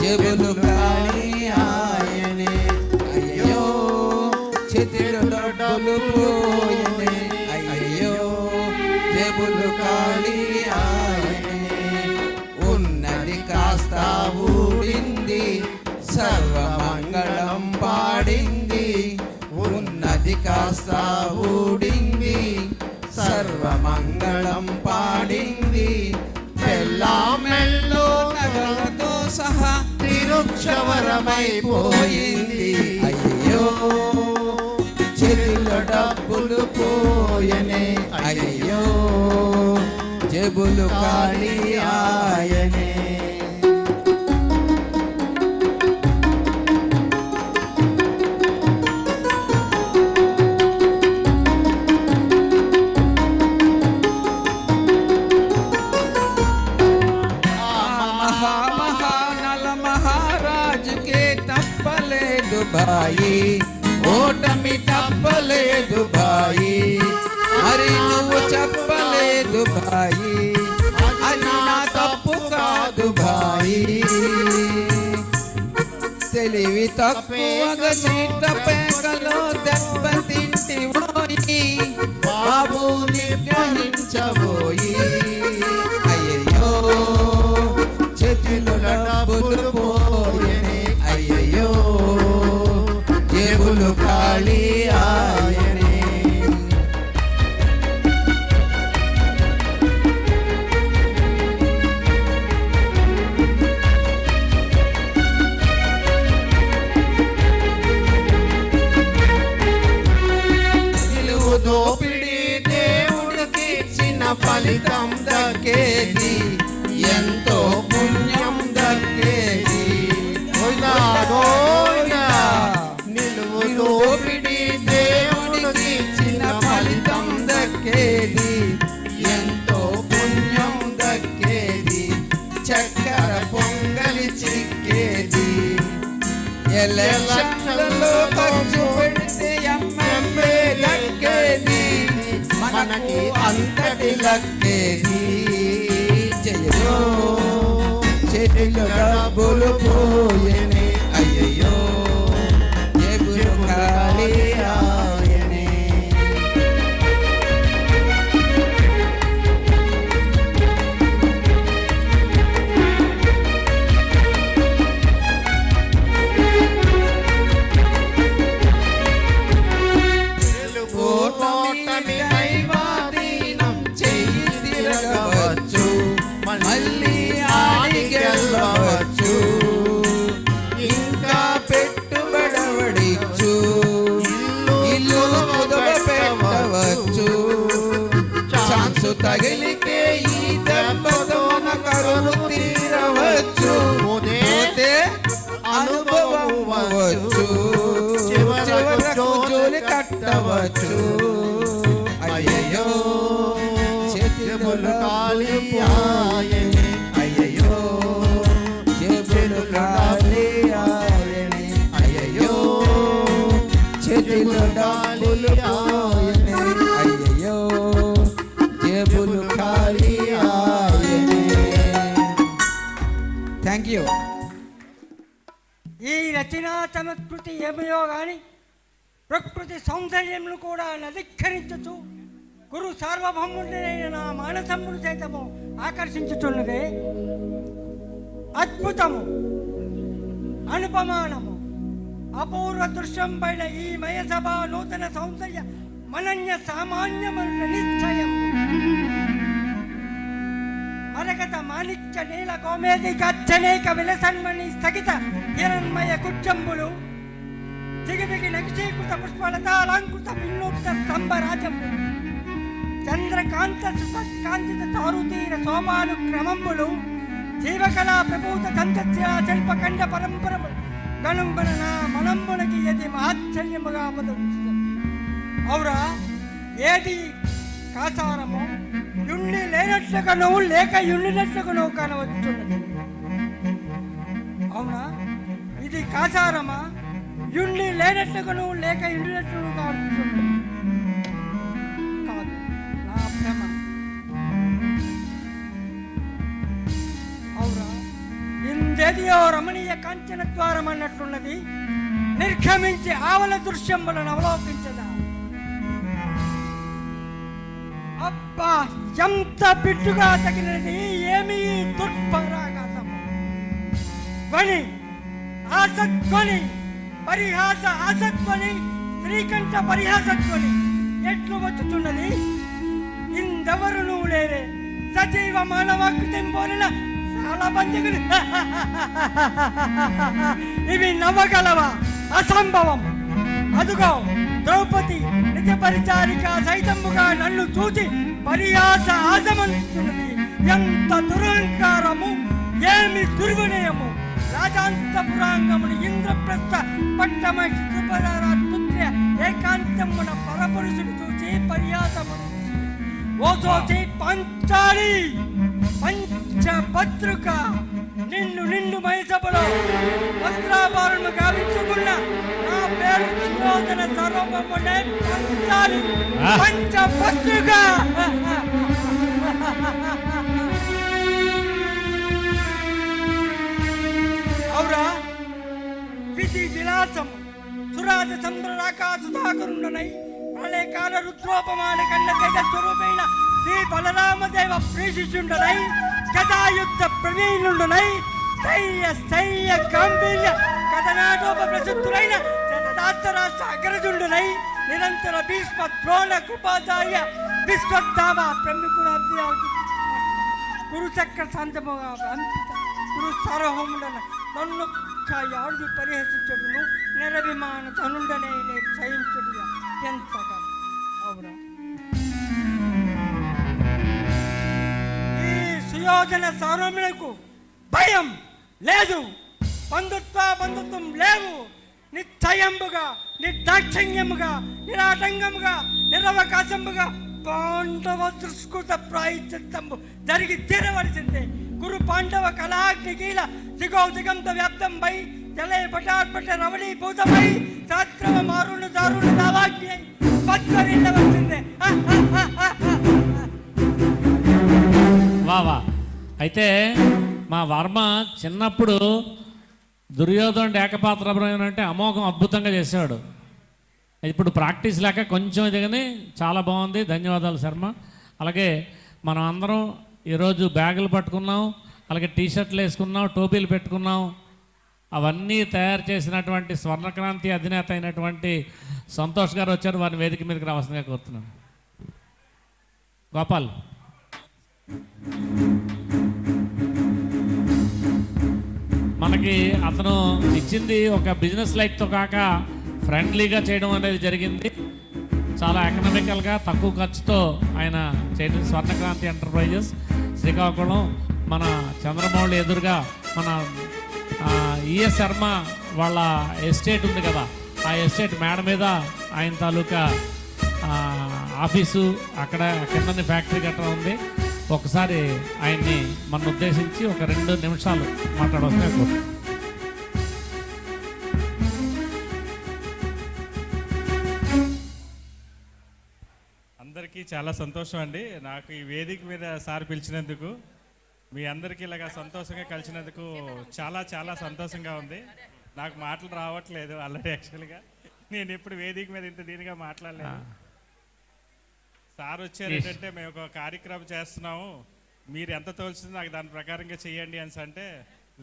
జేబులు ఖాళీ ఆయనే, అయ్యయ్యో చేతిలో డబ్బులు పోయనే, అయ్యయ్యో జేబులు ఖాళీ ఆయనే. ఉన్నది కాస్త ఊడింది, సర్వమంగళం పాడింది. ఉన్నది కాస్త ఊడింది, సర్వమంగళం పాడింది. పెళ్ళామెల్లో నగలతో సహా తిరుక్షవరమైపోయింది. అయ్యో చేతిలో డబ్బులు పోయనే, అయ్యో జేబులు ఖాళీ ఆయనే. భాయి ఓటమి తప్పలేదు భాయి, మరి నువ్వు చెప్పలేదు భాయి, అది నా తప్పు కాదు భాయి. తెలివి తక్కువగా సీత పేకలో దెబ్బతింటివోయి, బాబు నిర్గ్రహించబోయి. అయ్యయ్యో చేతిలో డబ్బులు పోయనే, అయ్యయ్యో జేబులు ఖాళీ ఆయనే. నిలువు దోపిడీ దేవుడికి ఇచ్చిన ఫలితం దక్కేది, ఎంతో పుణ్యం దక్కేది. నిలువు దోపిడీ దేవుడికి ఇచ్చిన ఫలితం దక్కేది, ఎంతో పుణ్యం దక్కేది. చక్కెర పొంగలి చిక్కేది, ఎలక్షన్లలో ఖర్చు పెడితే ఎమ్మెల్యే దక్కేది, మనకి అంతటి లక్కేది. జయో చేతిలో డబ్బులు పోయనే, అయ్యయ్యో జేబులు ఖాళీ ఆయనే. ఓటమి దైవాధీనం, చెయ్యి తిరగవచ్చు మళ్ళీ తగిలికే ఈ దెబ్బతోన కరువు తీరవచ్చు, పోతే అనుభవం అవ్వచ్చు, చివరకు జోలి కట్టవచ్చు. అయ్యయ్యో చేతులు ఖాళీ ఆయనే, అయ్యయ్యో చేతులు ఖాళీ ఆయనే, అయ్యయ్యో చేతులు డబ్బులు ఆయనే, అయ్యయ్యో జేబులు ఖాళీ ఆయనే. Thank you. ఈ రచనా చమత్కృతి ఏమయో గాని ప్రకృతి సౌందర్యమును కూడా నధిక్కరించుచు గురు సార్వభౌముడైన నా మానసమును సైతము ఆకర్షించుచున్నదే. అద్భుతము, అనుపమానము, అపూర్వ దృశ్యం పైన ఈ మయసభ నూతన సౌందర్య మనన్య సామాన్యమైన నిశ్చయం. మరగత మాణిక్య నీల కోమేదిక అచ్చనేక విలసన్మణి స్థగిత హిరణ్మయ కుచ్చంబులు జిగిబిగి నక్షీకృత పుష్పలతాలంకృత వినూప్త స్తంభరాజంబు చంద్రకాంత సుతకాంతిత చారుతీర సోమాను క్రమంబులు జీవకళా ప్రభూత సంతస్య శిల్పఖండ పరంపరము గణంబున నా మనంబులకి ఎది మహాశ్చర్యముగా మొదలు. అవురా, ఏది కాసారము యుండి లేనట్లుగాను లేక యుండినట్లుగాను కానవచ్చున్నది. అవునా, ఇది కాసారమా యుండి లేనట్లుగాను లేక యుండినట్లుగా కావచ్చున్నది. కాదు, నా భ్రమ. అవురా, ఇందేదియో రమణీయ కాంచన ద్వారం అన్నట్లున్నది. నిర్గమించి ఆవల దృశ్యములను అవలోకించదా. అబ్బా, ఎంత బిడ్డుగా తగినది ఏమి దుర్భరాఘాతము. ధ్వని ఆసత్వని పరిహాస ఆసత్వని శ్రీకంఠ పరిహాసత్వని ఎట్లు వచ్చుతున్నది. ఇందెవరును లేరే సజీవ మానవాకృతి పోలిన చాలా బందిగులు. ఇవి నవ్వగలవా? అసంభవం. అదుగో ద్రౌపది నిజ పరిచారిక సైతముగా నన్ను చూసి పరిహాస ఆశమంటున్నది. ఎంత దురహంకారము, ఏమి దుర్వినయము. రాజాంతపురాంగముని ఇంద్రప్రస్థ పట్టమహి పుత్ర ఏకాంతమున పరపురుషుడు చూసి పరిహాసమును ఓచోచి పంచాలి పంచభద్రుక నిన్ను నిండు మైసభలో వస్త్రాభరణము గావించుకున్న నా పేరు సుయోధన సర్వమునే పంచాలి పంచభద్రుక. అవురా, విధి విలాసము సురాజ సంద్రరాక సుధాకరుండనై ప్రళయకాల రుద్రోపమాన కన్న తేజ స్వరూపైన శ్రీ బలరామదేవ ప్రేషిషుండనై గదాయుద్ధ ప్రవీణుండునై స్థైర్య స్థైర్య గాంభీర్య కథనాటోప ప్రసిద్ధులైన శతదాస్తరాష్ట్ర అగ్రజుండునై నిరంతర భీష్మ ద్రోణ కృపాచార్య విశ్వధామ ప్రముఖుల కురుచక్ర శాంతముగా అంకిత కురు సార్వభౌముడన నన్నొక్క యాడు పరిహసించుడును నిరభిమాన ధనుండనే సహించుడుగా ఎంతగా. అవునా, ఈ సుయోధన సౌరములకు భయం లేదు, బంధుత్వం లేవు. నిశ్చయంబుగా నిర్దాక్షిణ్యముగా నిరాటంగముగా నిరవకాశముగా పాండవ దుష్కృత ప్రాయశ్చిత్తంబు జరిగి తీరవలసిందే. గురు పాండవ కళాగ్నికీల దిగో దిగంత వ్యాప్తంపై జలయ పటార్పట రమణీభూతమై శాస్త్రవ మారును దారుణ దావాగ్ని అయి పచ్చరిల్లవలసిందే. వా అయితే మా వర్మ చిన్నప్పుడు దుర్యోధనుడు ఏకపాత్రాభినయం అంటే అమోఘం అద్భుతంగా చేసేవాడు. ఇప్పుడు ప్రాక్టీస్ లేక కొంచెం ఇది కానీ చాలా బాగుంది. ధన్యవాదాలు శర్మ. అలాగే మనం అందరం ఈరోజు బ్యాగులు పట్టుకున్నాం, అలాగే టీషర్ట్లు వేసుకున్నాం, టోపీలు పెట్టుకున్నాం. అవన్నీ తయారు చేసినటువంటి స్వర్ణక్రాంతి అధినేత అయినటువంటి సంతోష్ గారు వచ్చారు. వారిని వేదిక మీదకి రావాల్సిందిగా కోరుతున్నాను. గోపాల్, మనకి అతను ఇచ్చింది ఒక బిజినెస్ లైక్తో కాక ఫ్రెండ్లీగా చేయడం అనేది జరిగింది. చాలా ఎకనామికల్గా తక్కువ ఖర్చుతో ఆయన చేయడం స్వర్ణక్రాంతి ఎంటర్ప్రైజెస్ శ్రీకాకుళం మన చంద్రమౌళి ఎదురుగా మన ఈఎస్ శర్మ వాళ్ళ ఎస్టేట్ ఉంది కదా, ఆ ఎస్టేట్ మేడ మీద ఆయన తాలూకా ఆఫీసు, అక్కడ కిందని ఫ్యాక్టరీ గట్రా ఉంది. ఒకసారి ఆయన్ని మన ఉద్దేశించి ఒక 2 నిమిషాలు మాట్లాడవలసిన. అందరికీ చాలా సంతోషం అండి, నాకు ఈ వేదిక మీద సార్ పిలిచినందుకు, మీ అందరికీ ఇలాగా సంతోషంగా కలిసినందుకు చాలా చాలా సంతోషంగా ఉంది. నాకు మాటలు రావట్లేదు ఆల్రెడీ. యాక్చువల్గా నేను ఎప్పుడు వేదిక మీద ఇంత దీనిగా మాట్లాడలేదు. సార్ వచ్చారు ఏంటంటే మేము ఒక కార్యక్రమం చేస్తున్నాము, మీరు ఎంత తోల్చిందో నాకు దాని ప్రకారంగా చేయండి అని అంటే,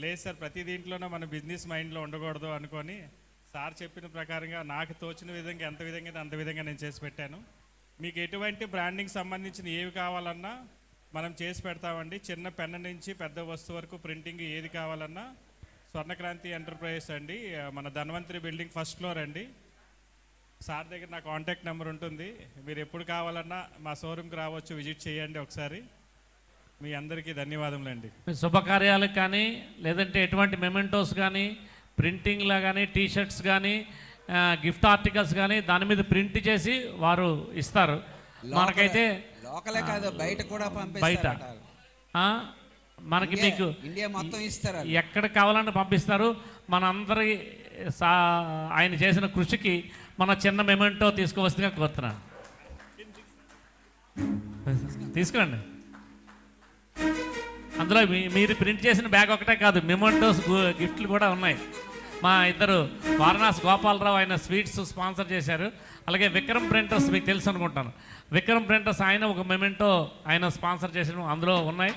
లేదు సార్ ప్రతి దీంట్లోనూ మన బిజినెస్ మైండ్లో ఉండకూడదు అనుకొని సార్ చెప్పిన ప్రకారంగా నాకు తోచిన విధంగా ఎంత విధంగా అంత విధంగా నేను చేసి పెట్టాను. మీకు ఎటువంటి బ్రాండింగ్ సంబంధించిన ఏవి కావాలన్నా మనం చేసి పెడతామండి. చిన్న పెన్ నుంచి పెద్ద వస్తువు వరకు ప్రింటింగ్ ఏది కావాలన్నా స్వర్ణక్రాంతి ఎంటర్ప్రైజెస్ అండి, మన ధన్వంతరి బిల్డింగ్ 1st ఫ్లోర్ అండి. సార్ దగ్గర నా కాంటాక్ట్ నెంబర్ ఉంటుంది, మీరు ఎప్పుడు కావాలన్నా మా షోరూమ్కి రావచ్చు, విజిట్ చేయండి ఒకసారి. మీ అందరికీ ధన్యవాదములండి. శుభకార్యాలకు కానీ లేదంటే ఎటువంటి మెమెంటోస్ కానీ ప్రింటింగ్లో కానీ టీషర్ట్స్ కానీ గిఫ్ట్ ఆర్టికల్స్ కానీ దాని మీద ప్రింట్ చేసి వారు ఇస్తారు. మనకైతే లోకలే కాదు బయట కూడా బయట మనకి మీకు ఇండియా మొత్తం ఇస్తారు, ఎక్కడ కావాలంటే పంపిస్తారు. మనందరి ఆయన చేసిన కృషికి మన చిన్న మెమెంటో తీసుకువస్తుందిగా కోరుతున్నాను. తీసుకురండి. అందులో మీరు ప్రింట్ చేసిన బ్యాగ్ ఒకటే కాదు, మెమెంటోస్ గిఫ్ట్లు కూడా ఉన్నాయి. మా ఇద్దరు వారణాసి గోపాలరావు ఆయన స్వీట్స్ స్పాన్సర్ చేశారు. అలాగే విక్రమ్ ప్రింటర్స్ మీకు తెలుసు అనుకుంటాను. విక్రమ్ ప్రింటర్స్ ఆయన ఒక మెమెంటో ఆయన స్పాన్సర్ చేసిన అందులో ఉన్నాయి.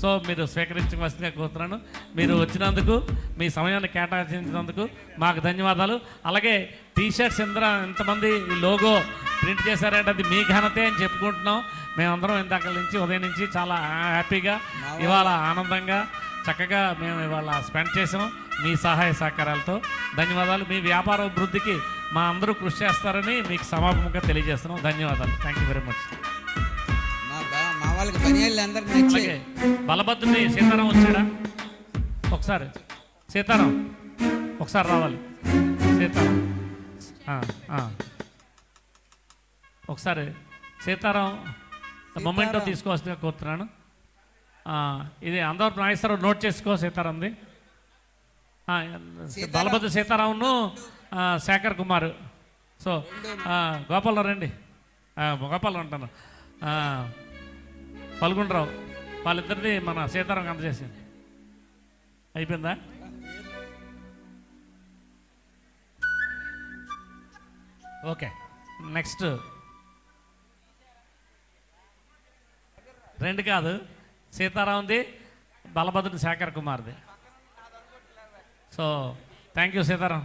సో మీరు స్వీకరించవలసిందిగా కోరుతున్నాను. మీరు వచ్చినందుకు, మీ సమయాన్ని కేటాయించినందుకు మాకు ధన్యవాదాలు. అలాగే టీషర్ట్స్ ఎంతమంది ఈ లోగో ప్రింట్ చేశారంటే అది మీ ఘనతే అని చెప్పుకుంటున్నాం. మేమందరం ఇందాక నుంచి ఉదయం నుంచి చాలా హ్యాపీగా ఇవాళ ఆనందంగా చక్కగా మేము ఇవాళ స్పెండ్ చేసాం మీ సహాయ సహకారాలతో. ధన్యవాదాలు. మీ వ్యాపార అభివృద్ధికి మా అందరూ కృషి చేస్తారని మీకు సమాపంగా తెలియజేస్తున్నాం. ధన్యవాదాలు. Thank you very much. అలాగే బలభద్రుని సీతారాం వచ్చాడా? ఒకసారి సీతారాం ఒకసారి రావాలి. సీతారాం ఒకసారి సీతారాం మొమెంటో తీసుకోవాల్సిందిగా కోరుతున్నాను. ఇది అందరూ నాగేశ్వరరావు నోట్ చేసుకో. సీతారాంది బలభద్ర సీతారాంను శేఖర్ కుమార్. సో గోపాలరావు రండి. గోపాలరావు అంటాను, పల్గొండరావు, వాళ్ళిద్దరిది మన సీతారాం అందజేసింది. అయిపోయిందా? ఓకే. నెక్స్ట్ 2 కాదు, సీతారాంది, బలభద్రుని శేఖర్ కుమార్ది. So thank you Sitaram,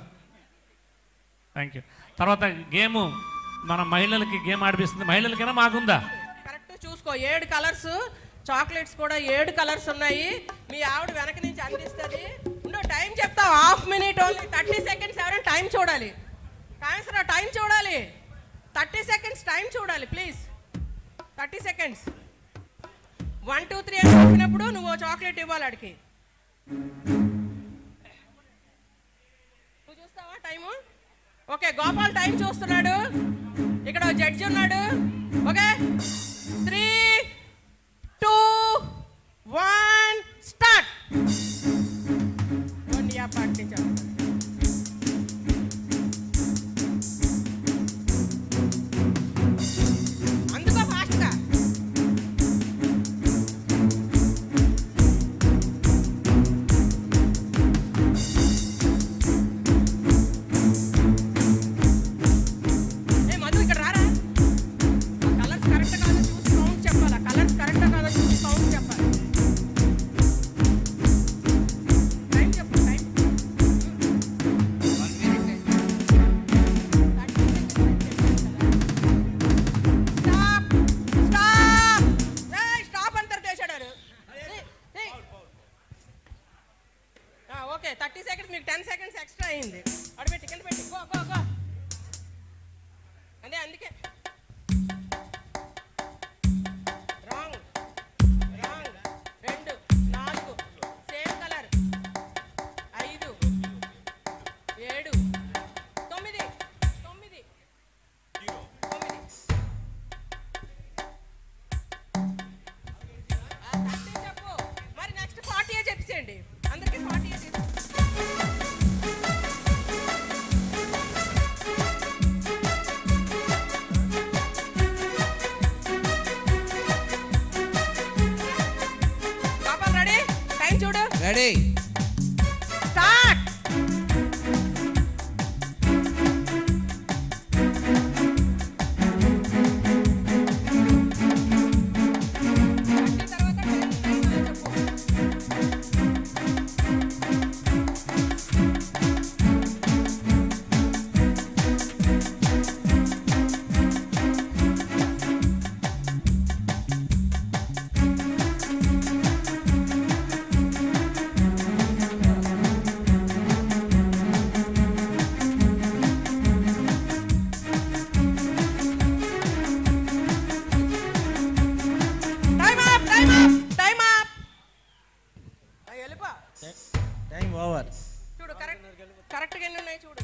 thank you. తర్వాత గేము మన మహిళలకి గేమ్ ఆడిపిస్తుంది. మహిళలకైనా మాకుందా? కరెక్ట్ చూసుకో. 7 కలర్స్ చాక్లెట్స్ కూడా 7 కలర్స్ ఉన్నాయి. మీ ఆవిడ వెనక నుంచి అందిస్తుంది. టైం చెప్తావు, 1/2 minute ఓన్లీ. 30 seconds. ఎవరైనా టైం చూడాలి. టైం చూడాలి. 30 seconds టైం చూడాలి ప్లీజ్. 30 seconds. 1 2 3 అని చెప్పినప్పుడు నువ్వు చాక్లెట్ ఇవ్వాలి అడికి. నువ్వు చూస్తావా టైము? ఓకే, గోపాల్ టైం చూస్తున్నాడు. ఇక్కడ జడ్జి ఉన్నాడు. Okay, 3 2 1 start. పాటించాలి. అందుకో ఫాస్ట్గా. మధు ఇక్కడ రారా. కలర్స్ కరెక్ట్ కాదు చూసి కౌంట్ చెప్పాలి. Ready start. Time over. చూడు కరెక్ట్గా ఎన్ని ఉన్నాయి చూడు.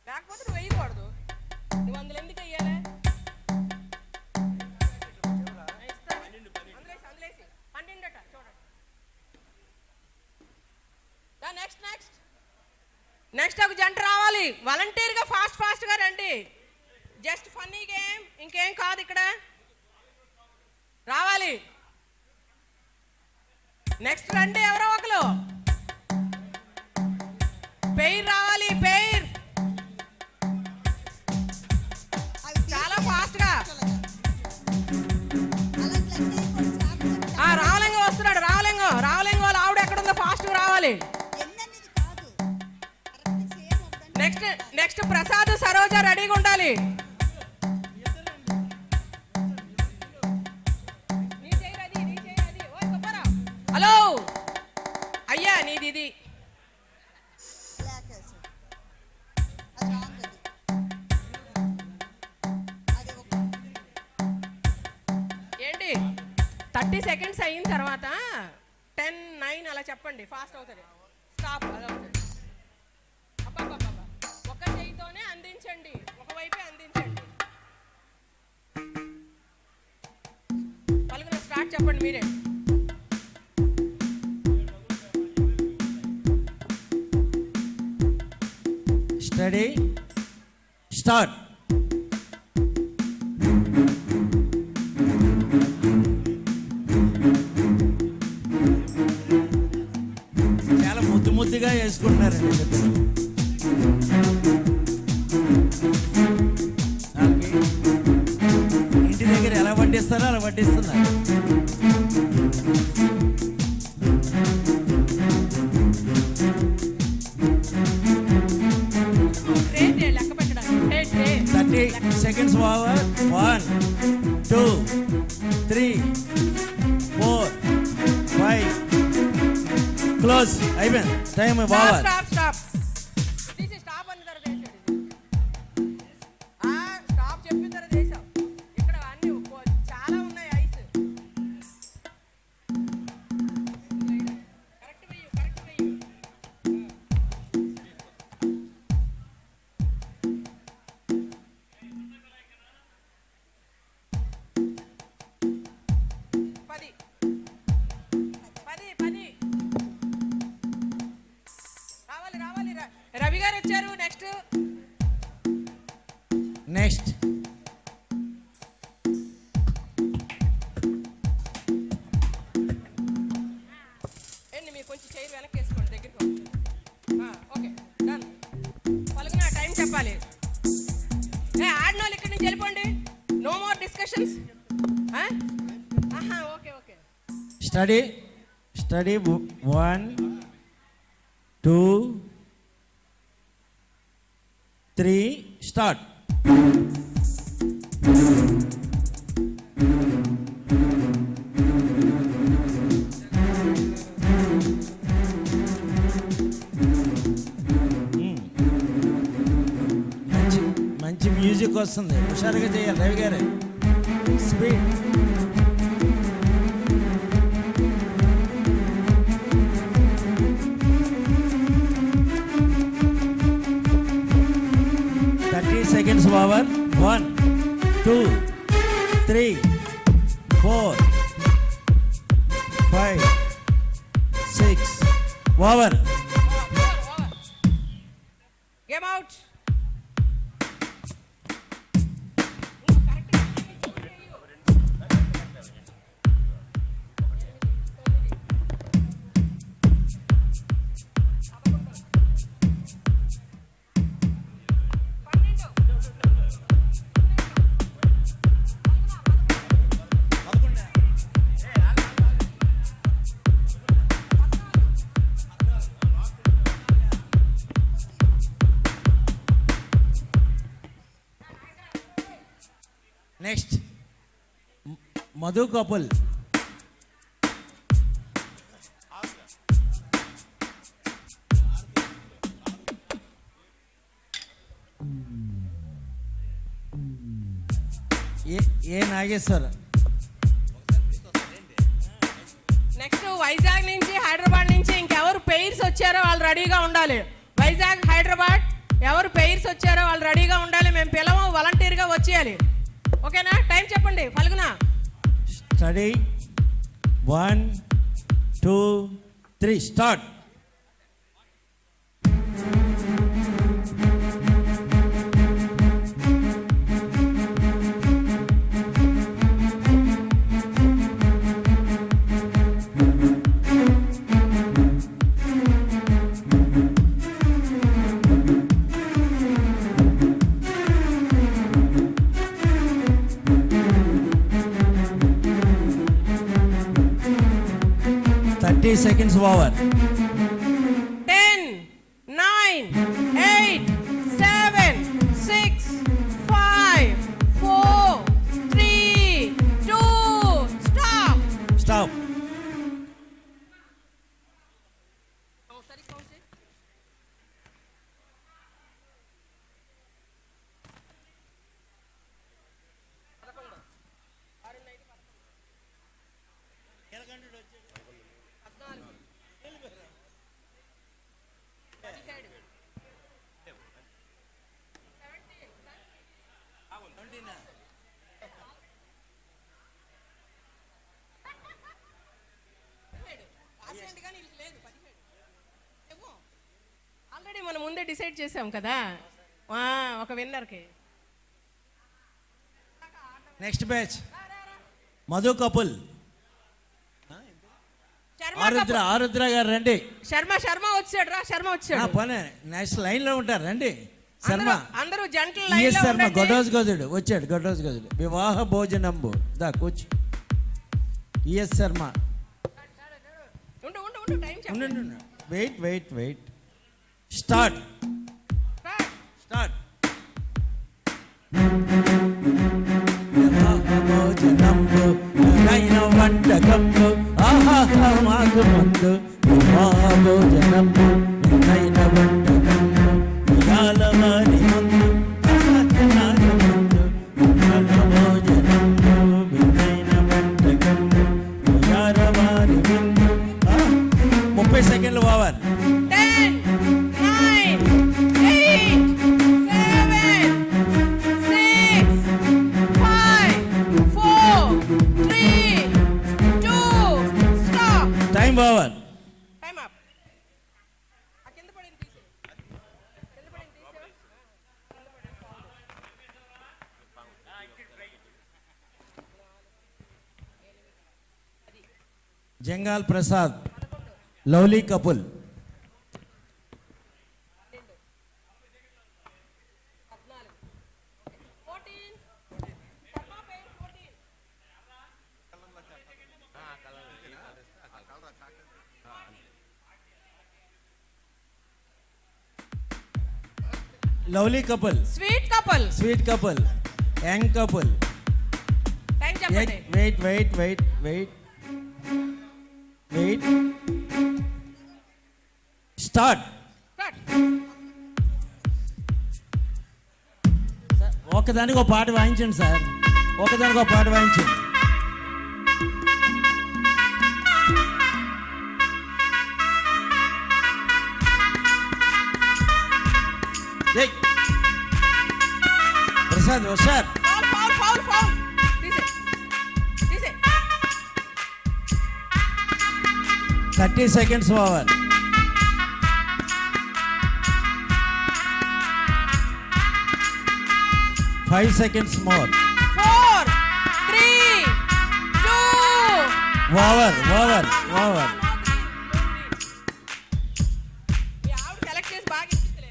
లేకపోతే నువ్వు వేయకూడదు. నువ్వు అందులో ఎందుకు వెయ్యాలి? నెక్స్ట్ ఒక జంట రావాలి. వాలంటీర్గా ఫాస్ట్గా రండి. జస్ట్ ఫన్నీ గేమ్, ఇంకేం కాదు ఇక్కడ. రావాలి. నెక్స్ట్ రండి ఎవరో ఒకరు. పెయిర్ రావాలి. పెయిర్ చాలా ఫాస్ట్గా. రావలింగం వస్తున్నాడు. రావలింగం వాళ్ళు ఆవిడ ఎక్కడుందో ఫాస్ట్గా రావాలి. నెక్స్ట్ ప్రసాద్ సరోజ రెడీగా ఉండాలి. హలో అయ్యా నీది ఇది. ఏంటి 30 సెకండ్స్ అయిన తర్వాత 10, 9 అలా చెప్పండి. ఫాస్ట్ అవుతుంది. స్టాప్. అలా అవుతుంది. ఒక చేయితోనే అందించండి. ఒకవైపే అందించండి. పలుకున స్టార్ట్ చెప్పండి మీరే. Study start. చాలా ముద్దుగా వేసుకుంటున్నారండి. ఇంటి దగ్గర ఎలా వడ్డిస్తారో అలా వడ్డిస్తున్నారు. లెక్క పెట్టడానికి 30 seconds ఓవర్. 1, 2, 3, 4, 5. క్లోజ్. అయిపోయింది. Time over. స్టాప్ చెప్పిన తర్వాత చేసాం. ఇక్కడ అన్ని చాలా ఉన్నాయి. ఐస్ కరెక్ట్ వెయ్యి. 10 రావాలి. రవి గారు వచ్చారు. నెక్స్ట్ ఏంటి మీరు కొంచెం చైర్ వెనక్కి వేసుకోండి. దగ్గరికి ఓకే డన్. పలుకున టైం చెప్పాలి. ఆడిన వాళ్ళు ఇక్కడి నుంచి వెళ్ళిపోండి. No more discussions. Okay. Steady 1, 2, 3 start. మంచి మ్యూజిక్ వస్తుంది. హుషారుగా చేయాలి రవి గారు. Speed. seconds over. 1, 2, 3, 4, 5, 6. Over. Game out. Next Madhu couple. A Nageshwar. Next Vizag నుంచి హైదరాబాద్ నుంచి ఇంకెవరు పెయిర్స్ వచ్చారో వాళ్ళు రెడీగా ఉండాలి. వైజాగ్ హైదరాబాద్ ఎవరు పెయిర్స్ వచ్చారో వాళ్ళు రెడీగా ఉండాలి. మేము పిలవం, వాలంటీర్గా వచ్చేయాలి. ఓకేనా? టైం చెప్పండి. Phalguna study 1, 2, 3 start. seconds over. 10, 9, 8, 7, 6, 5, 4, 3, 2, stop. Stop. Already మనం ముందే డిసైడ్ చేసాం కదా ఒక విన్నర్కి. Next batch Madhu couple. Arudra గారు రండి. శర్మ వచ్చాడు రా. శర్మ వచ్చాడు. పని నెక్స్ట్ లైన్ లో ఉంటారు రండి. శర్మ అందరూ జంటల లైన్ లో శర్మ గొడోజ్ గజుడు వచ్చాడు. గొడోజ్ గజుడు వివాహ భోజనంబు దా కూర్చు. ఈఎస్ శర్మ. Wait start. భోజనంబు వంటకంబు ఆహా మాకు ముందు వివాహ భోజనంబు ఎంతైన వంటకంబు వియాలవారి ముందు నాకు ముందు భోజనంబు ఎంతైన వంటకంబు వియాలవారి ముందు. 30 సెకండ్లు over. 10, 9, 8, 7, 6, 5, 4, 3, 2, stop. Time over. Time up. ఆ కింద పడింది తీసే. Jangal Prasad lovely couple. Lovely couple. Sweet couple. Young couple. Time చెప్పండి. Wait start. ఒకదానికి ఒక పాట వాయించండి సార్. ఒకదానికి ఒక పాట వాయించండి. Prasad sir. Foul. 30 seconds over. Five seconds more. 4, 3, 2. Over. మీ ఆవిడ సెలెక్ట్ చేసి బాగా ఇచ్చిందిలే.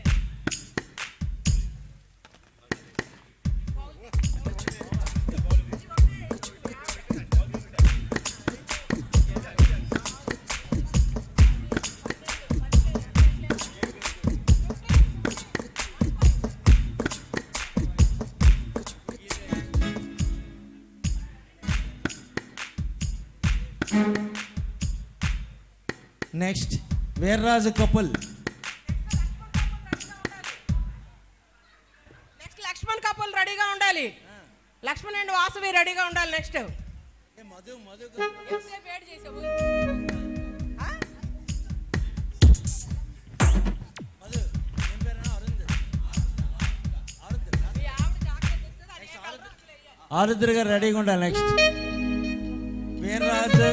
Next Veerraju couple. Next Lakshman couple రెడీగా ఉండాలి. లక్ష్మణ్ అండ్ వాసవి రెడీగా ఉండాలి. నెక్స్ట్ ఎంతసేపు వెయిట్ చేసావు? ఆ? మీ ఆవిడ జాకెట్ ఇస్తుంది, అదే కలర్ వేయాలి. ఆరుద్ర గారు రెడీగా ఉండాలి. Next Veerraju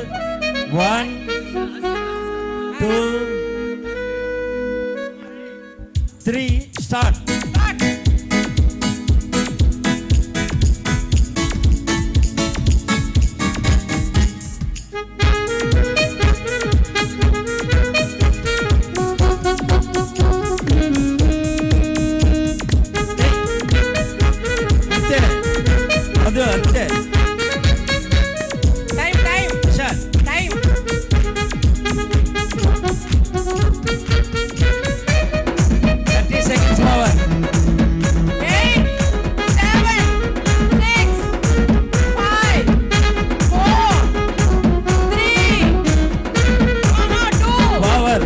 1, 2, 3 start. అంతే మధు, అంతే. Time time shot. Time. 30 seconds over. 8, 7, 6, 5, 4, 3, 2. Over.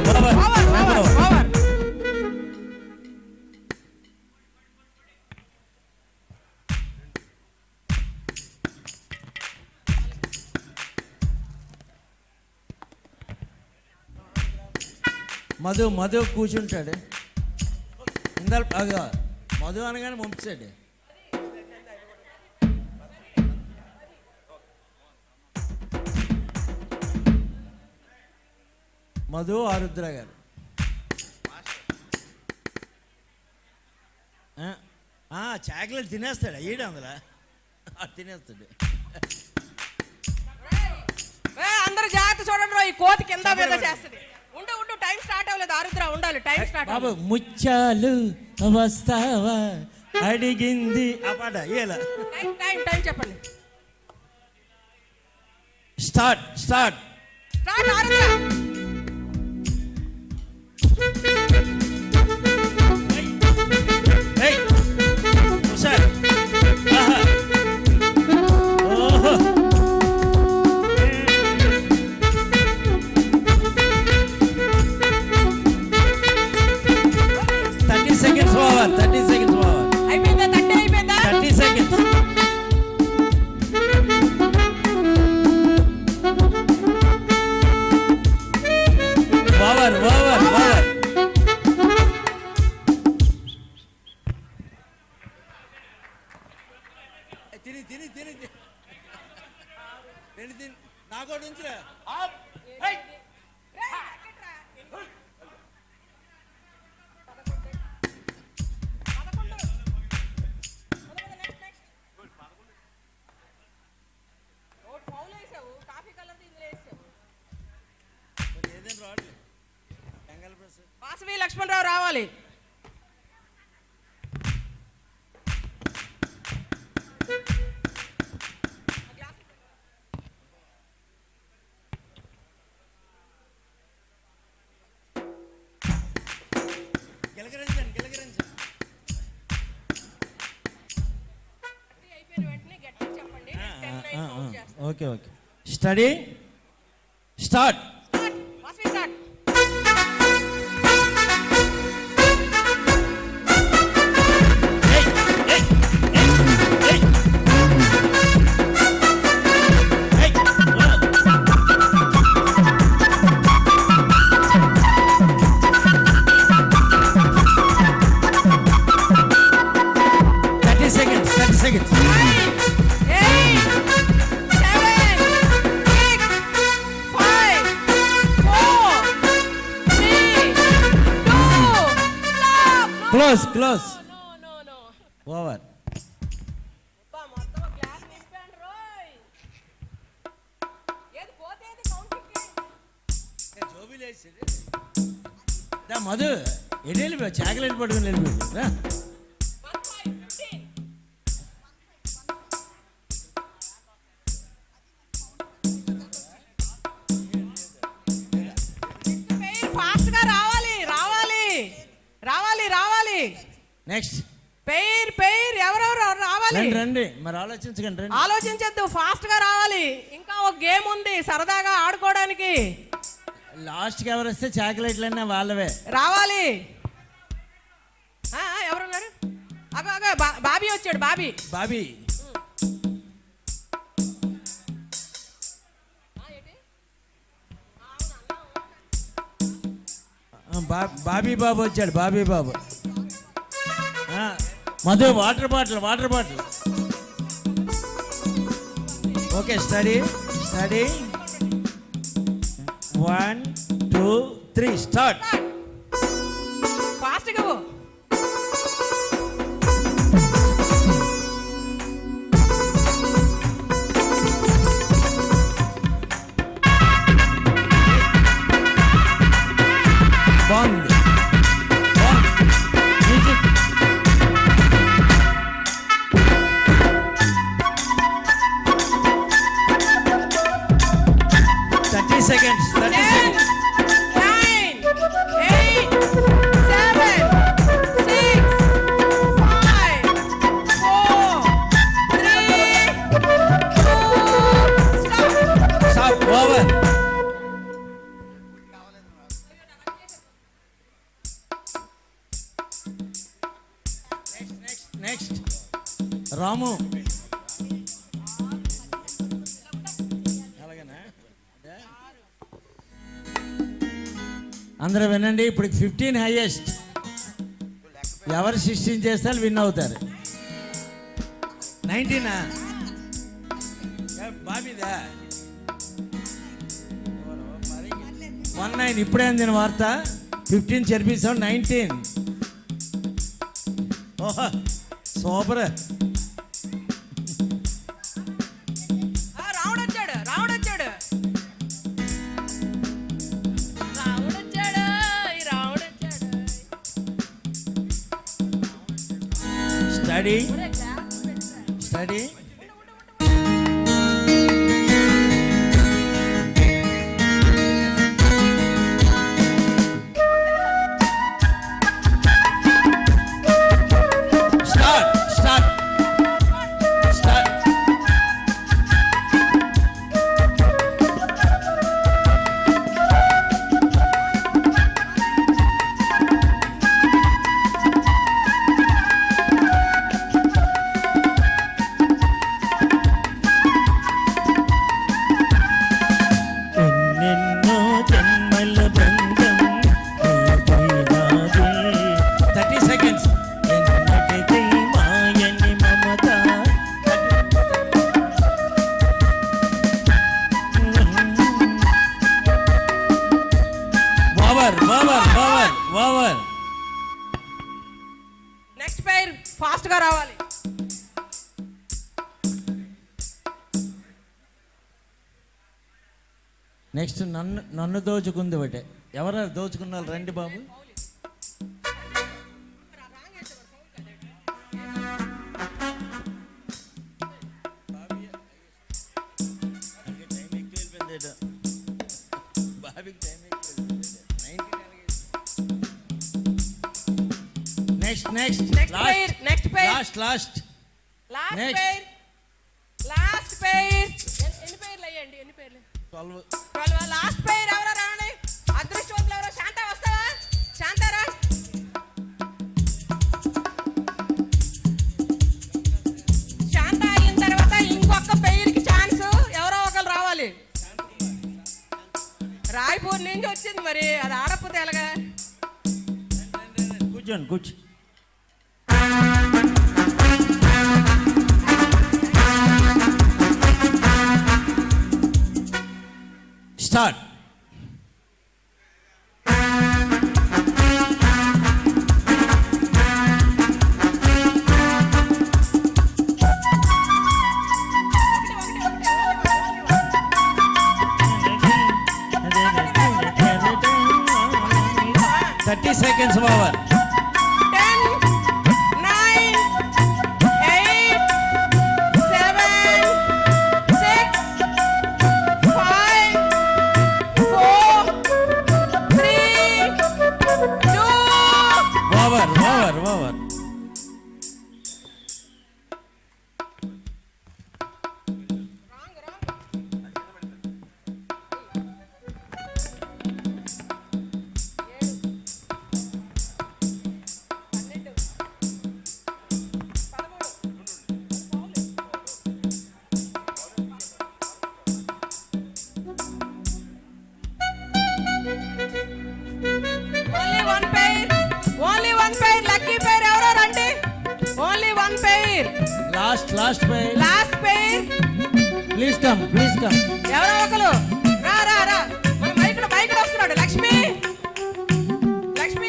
Madhu కూర్చుంటాడు. ఇందాక మధు అనగానే పంపించాడు. మధు ఆరుద్ర గారు. చాక్లెట్ తినేస్తాడు. ఏడు అందులో తినేస్తాడు. అందరూ జాగ్రత్త చూడండి. ఈ కోతి కింద మీద చేస్తుంది. ఉండు టైం స్టార్ట్ అవ్వలేదు. ఆరుద్ర ఉండాలి. టైం స్టార్ట్ బాబు ముచ్చాలు వస్తావా అడిగింది ఆ పాట ఏలా. టైం చెప్పండి. స్టార్ట్ ఆరుద్ర. సార్. ఓహో 30 seconds over. అయిపోయిందా? 30 అయిపోయిందా? 30 seconds. Over. తిని నాకు ఉంచురా. వాసవి లక్ష్మణరావు రావాలి. అయిపోయిన వెంటనే గట్టిగా చెప్పండి. 10, 9 కౌంట్ చేస్తాను. Okay study start. Vasavi start. seconds. 9, 8, 7, 6, 5, 4, close close over. మొత్తం గ్లాస్ నింపాను రోయ్. ఏది పోతేది కౌంటింగ్కి. మధు ఎటు వెళ్ళిపోయావు? చాకలెట్ పట్టుకుని వెళ్ళిపోయి. ఫాస్ట్ గా రావాలి రావాలి రావాలి రావాలి. నెక్స్ట్ పెయిర్ ఎవరెవరు రావాలి? రండి మరి ఆలోచించకండి. రండి, ఆలోచించద్దు, ఫాస్ట్ గా రావాలి. ఇంకా ఒక గేమ్ ఉంది సరదాగా ఆడుకోవడానికి. లాస్ట్కి ఎవరు వస్తే చాక్లెట్లన్నీ వాళ్ళవే రావాలి. ఎవరున్నారు? అగో అగో బాబీ వచ్చాడు. బాబీ బాబీ బాబు వచ్చాడు. Bobby Babu. Madhu water bottle. Okay, steady 1 2 3 start. Fast గా పో. బాగుంది. seconds. 30 seconds. 9, 8, 7, 6, 5, 4, 3, 2, stop. Over. Next. Ramu. అందరూ వినండి. ఇప్పుడు 15 హైయెస్ట్. ఎవరు 16 చేస్తారు విన్ అవుతారు. 19 బాబీదా 19 ఇప్పుడే అందిన వార్త. 15 చెరిపిస్తాం. 19. ఓహో super. Study. Start. Over. Next pair fast గా రావాలి. నెక్స్ట్ నన్ను దోచుకుంది ఒకటే. ఎవరు దోచుకున్నారు రండి బాబు. Next pair. Last pair. ఎన్ని పేర్లు అయ్యండి? 12. లాస్ట్ పేర్ ఎవరో రావండి. అదృష్టవంతులు ఎవరో. శాంత వస్తావా? శాంతారా? శాంత అయిన తర్వాత ఇంకొక పేరుకి ఛాన్స్ ఎవరో ఒకరు రావాలి. రాయ్పూర్ నుంచి వచ్చింది మరి, అది ఆడకపోతే ఎలాగా? కూర్చోండి. Start. seconds over. 10, 9, 8, 7, 6, 5, 4, 3, 2. Over. Only one pair. Lucky pair ఎవరో రండి. Only one pair. Last pair. Last pair. Please come. ఎవరో ఒకరు రా. మన మైక్ వస్తున్నాడు. లక్ష్మి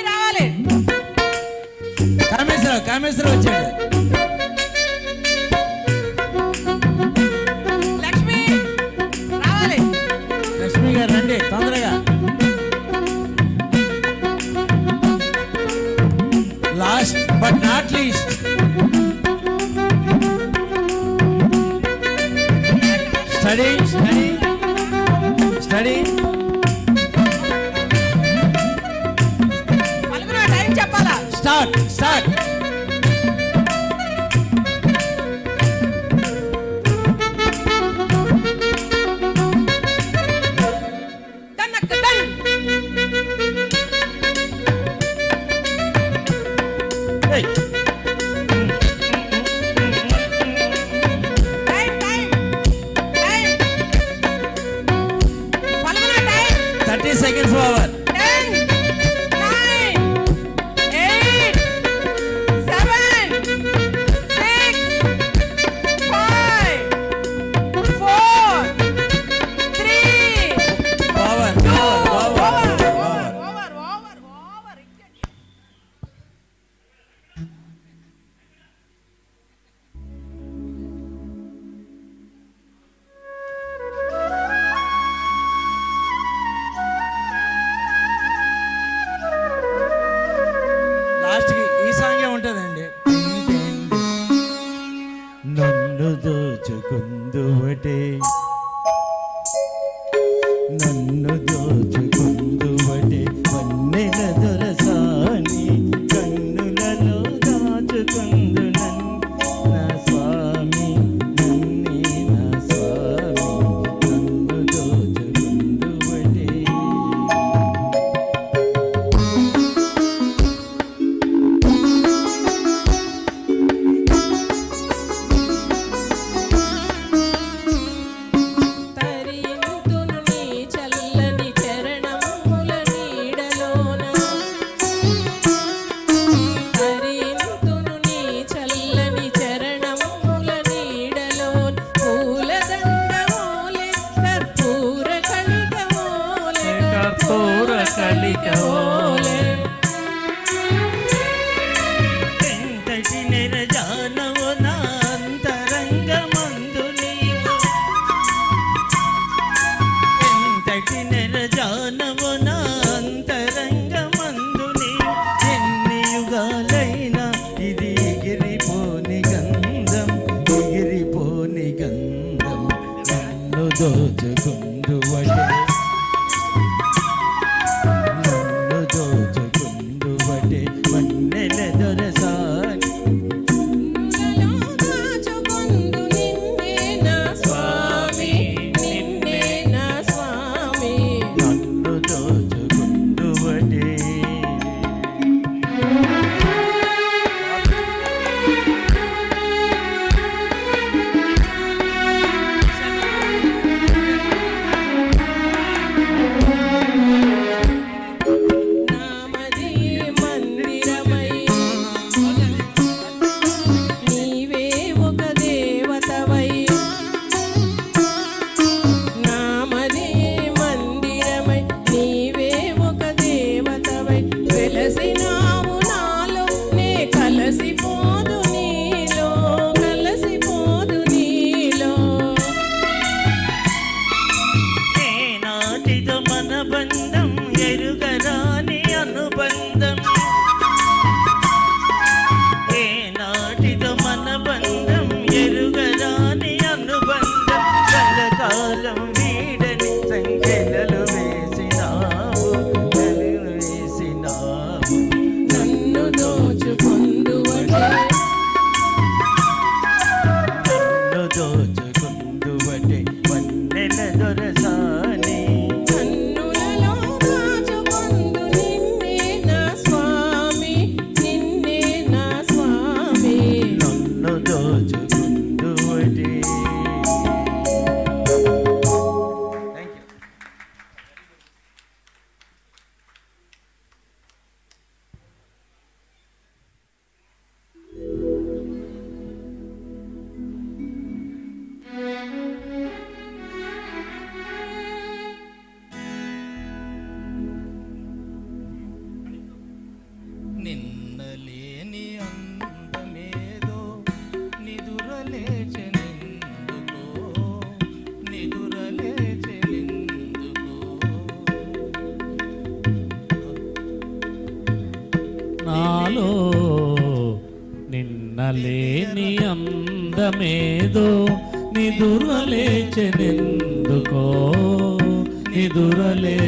రావాలి. కామేశ్వర వచ్చాడు. లక్ష్మి రావాలి. లక్ష్మి గారు రండి తొందరగా. Last but not least. Study. పలుకురా, టైం చెప్పాలా? Start. దన్నక్క దన్. Hey. టైం. పలుకురా, time. 30 seconds over. 10, 9, 8, 7, 6, 5, 4, 3, Over. 2. Over. లాస్ట్కి ఈ సాంగే ఉంటుందండి. నన్ను దోచుకుందువటే వన్నెల దొరసాని కన్నులలో దాచుకుందు నా స్వామి నన్ను దోచుకుందువటే. తరింతును నీ చల్లని చరణముల నీడలోన. తరింతును నీ చల్లని చరణముల నీడలోన. పూలదండమోలే కర్పూర కళికమోలే. ఎంతటి నిరజానవు నా అంతరంగమందు నీవు. ఎంతటి నిరజానవు నా అంతరంగమందు నీవు. ఎన్ని యుగాలైనా ఇది ఎగిరిపోని గంధం. నన్ను దోచుకుందువటే వన్నెల దొరసాని. దాచుకొందు నిన్నే నా స్వామి. నన్ను దోచుకుందువటే. దోచుకుందువటే వన్నెల దొరసాని కన్నులలో దాచుకొందు నిన్నే నా స్వామి, నిన్నే నా స్వామి. నన్ను దోచుకుందువటే. నిన్నలేని అందమేదో నిదురలేచెనెందుకో, నిదురలేచెనెందుకో. నాలో నిన్నలేని అందమేదో నిదురలేచెనెందుకో, నిదురలేచెనెందుకో.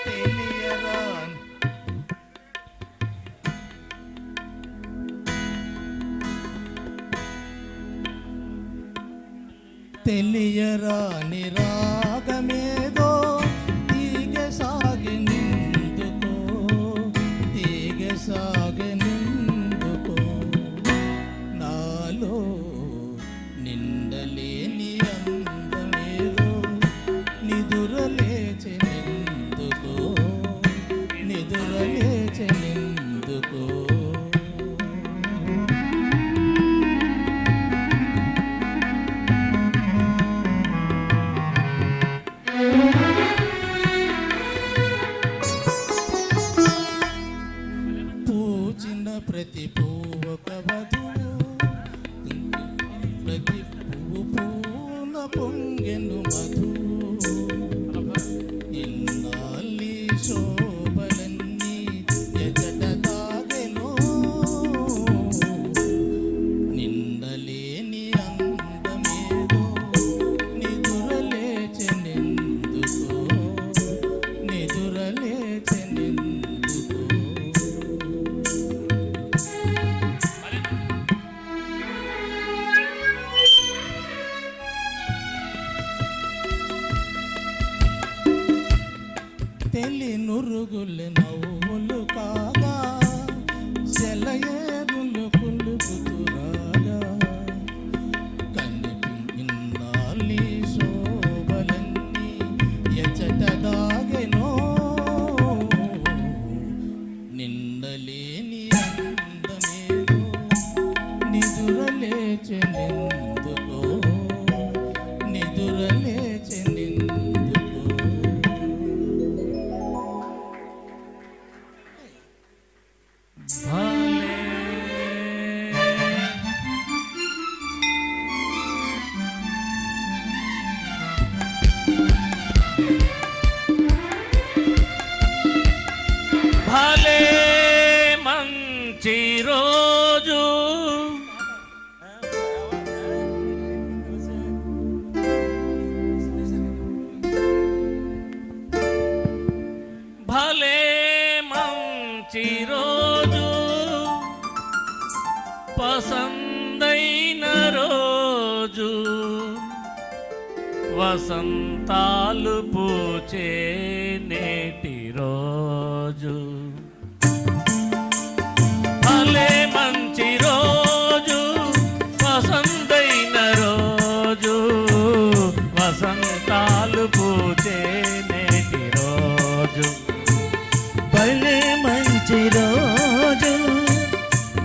తెలియరాని తెలియరాని రాగమేదో తీగ సాగెనెందుకో, తీగ సాగెనెందుకో. నాలో నిండలేని అందమేదో నిదురలేచెనెందుకో, నిదురలేచెనెందుకో. పూచిన ప్రతి పువ్వొక వధువు, ప్రతి పువ్వు పూల పొంగెను మధువు. ఇన్నాళ్ళి శోభలన్నీ ఎజట దాగెను, నిండలేని అందమేదో నిదురలేచెనెందుకో, నిదురలేచెనెందుకో. తెలి నురుగులు నవ్వులు కాగా, సెలయేరులు కులుకుతురాగా. ఇన్నాళ్ళి శోభలన్నీ ఎచట దాగెనో, నిండలేని అందమేదో నిదురలేచెనెందుకో, నిదురలేచెనెందుకో. భలే మంచి రోజు భలే మంచి రోజు పసందైన రోజు వసంతాలు పూచే నేటి రోజు. భలే మంచి రోజు వసంతైన రోజు వసంతాలు పూచే నేటి రోజు. భలే మంచి రోజు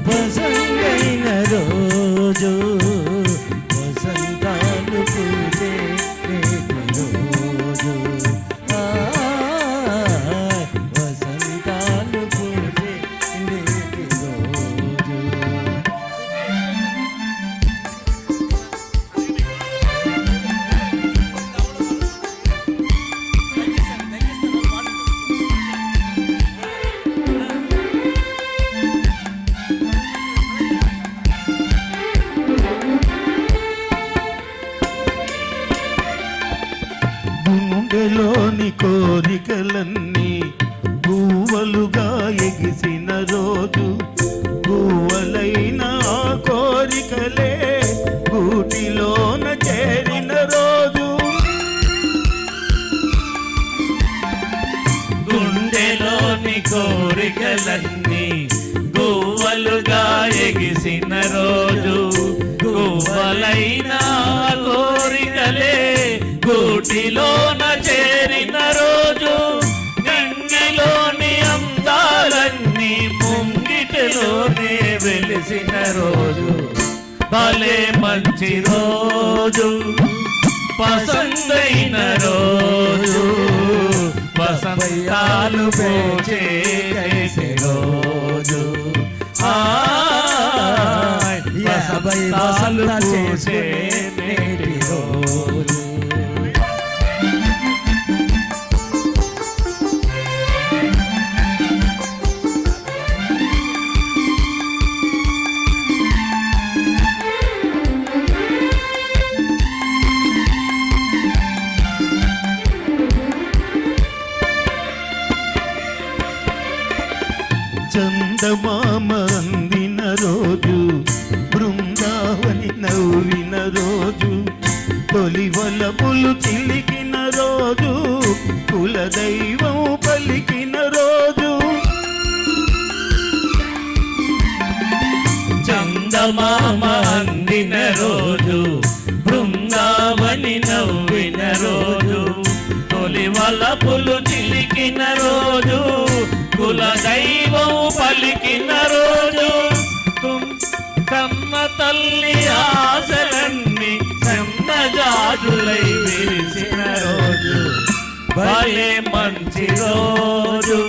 వసంతైన రోజు వసంతాలు పూజే నేటి రోజు. వసంతాలు పూజే నేటి రోజు. గుండెలోని కోరికలన్నీ గువ్వలుగా ఎగిసిన రోజు, గువ్వలై రెక్కలుగా ఎగిసిన రోజు, గువ్వలైన కోరికలే గూటిలోన చేరిన రోజు, నింగిలోని అందాలన్నీ ముంగిటిలోనే వెలిసిన రోజు, భలే మంచి రోజు, పసందైన రోజు, వసంతాలు పూచే రోజు, వసంతాలు పూచే నేటి రోజు. చందమామ అందిన రోజు, బృందావని నవ్విన రోజు, తొలి వలపులు చిలికిన రోజు, కులదైవం పలికిన రోజు. చందమామ అందిన రోజు, బృందావని నవ్విన రోజు, తొలి వలపులు చిలికిన రోజు, కుల దైవం పలికిన రోజు, కన్న తల్లి ఆశలన్నీ సన్నజాజులై విరిసిన రోజు, భలే మంచి రోజు,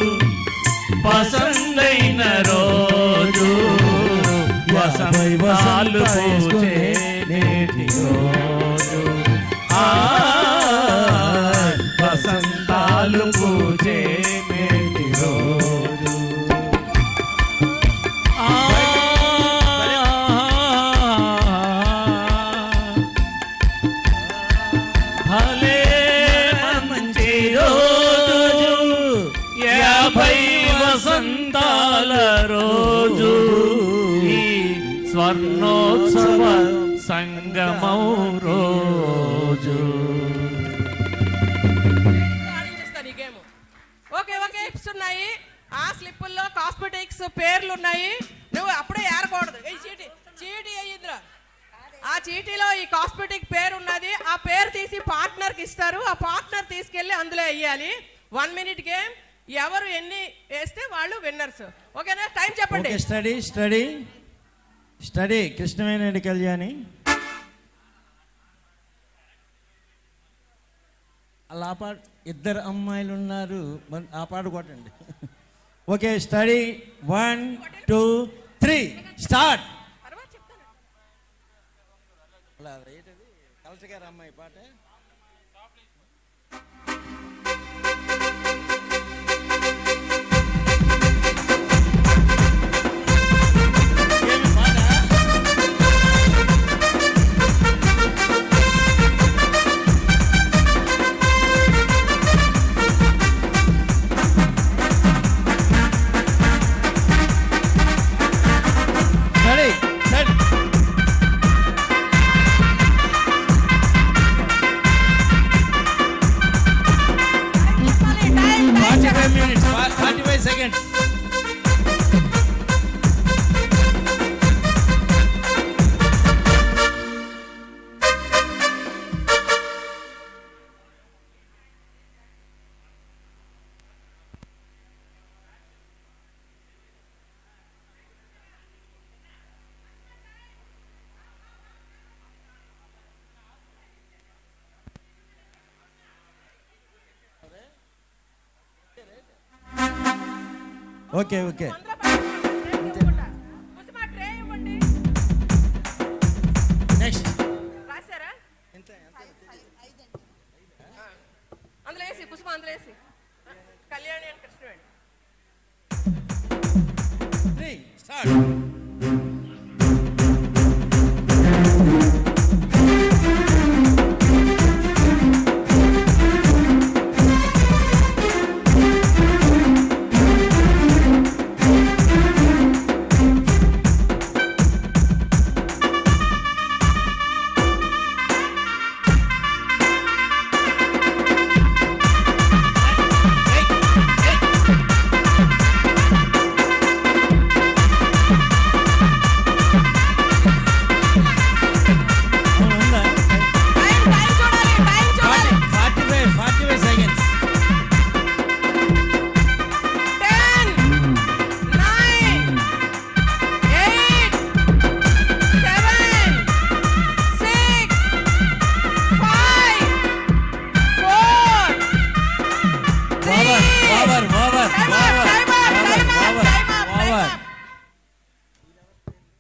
పసందైన రోజు, వసంతాలు పూచే నేటి రోజు, వసంతాలు పూచే నేటి రోజు. భలే మంచి రోజు, 50 వసంతాల రోజు, ఈ స్వర్ణోత్సవ సంగమం రోజు. ఆడించేస్తాను ఈ గేమ్. ఓకే ఓకే ఉన్నాయి, ఆ స్లిప్పుల్లో కాస్మెటిక్స్ పేర్లు ఉన్నాయి, నువ్వు అప్పుడే ఏరకూడదు. ఈ చీటీ అయ్యిందిరా, ఆ చీటీలో ఈ కాస్మెటిక్ పేరు ఉన్నది, ఆ పేరు తీసి పార్ట్నర్కి ఇస్తారు, ఆ పార్ట్నర్ తీసుకెళ్ళి అందులో వేయాలి. 1 minute గేమ్, ఎవరు ఎన్ని వేస్తే వాళ్ళు విన్నర్స్. ఓకేనా? టైం చెప్పండి. Study study study Krishnaveni Kalyani. అలా పాట, ఇద్దరు అమ్మాయిలు ఉన్నారు, ఆ పాట కొట్టండి. Okay steady 1 2 3 start. కలెక్టర్ గారు అమ్మాయి పాట. ఓకే ఓకే నెక్స్ట్ రాశారా? అందులో వేసి కుసుమ, అందులో వేసి కళ్యాణి అని Krishnaveni. 3 start.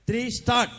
3 start.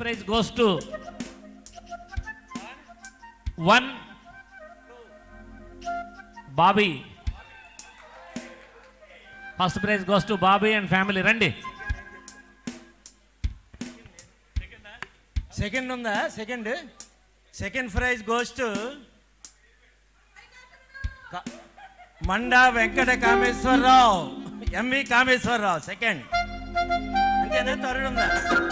prize goes to 1 Bobby. First prize goes to Bobby and family. Randi. Second on the second prize goes to Manda Venkata Kameswar Rao. MV Kameswar Rao. Second. Antena third on the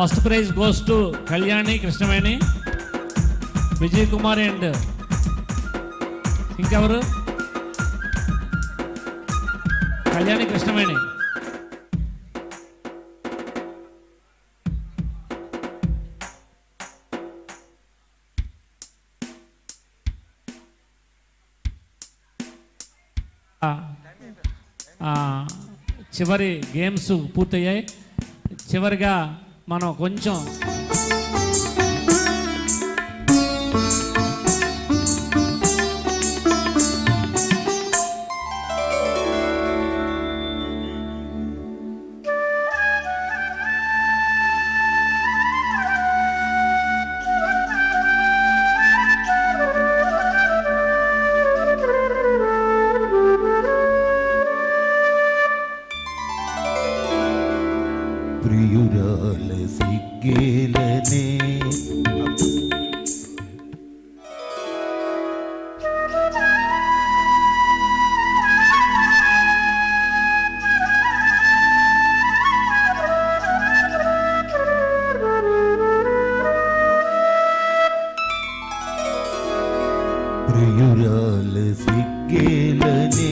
first prize goes to Kalyani Krishnamani, Vijay Kumar and Inkavaru Kalyani Krishnamani. చివరి గేమ్స్ పూర్తయ్యాయి. చివరిగా మనం కొంచెం ప్రియురాల సిగ్గేలనే ప్రియురాల సిగ్గేలనే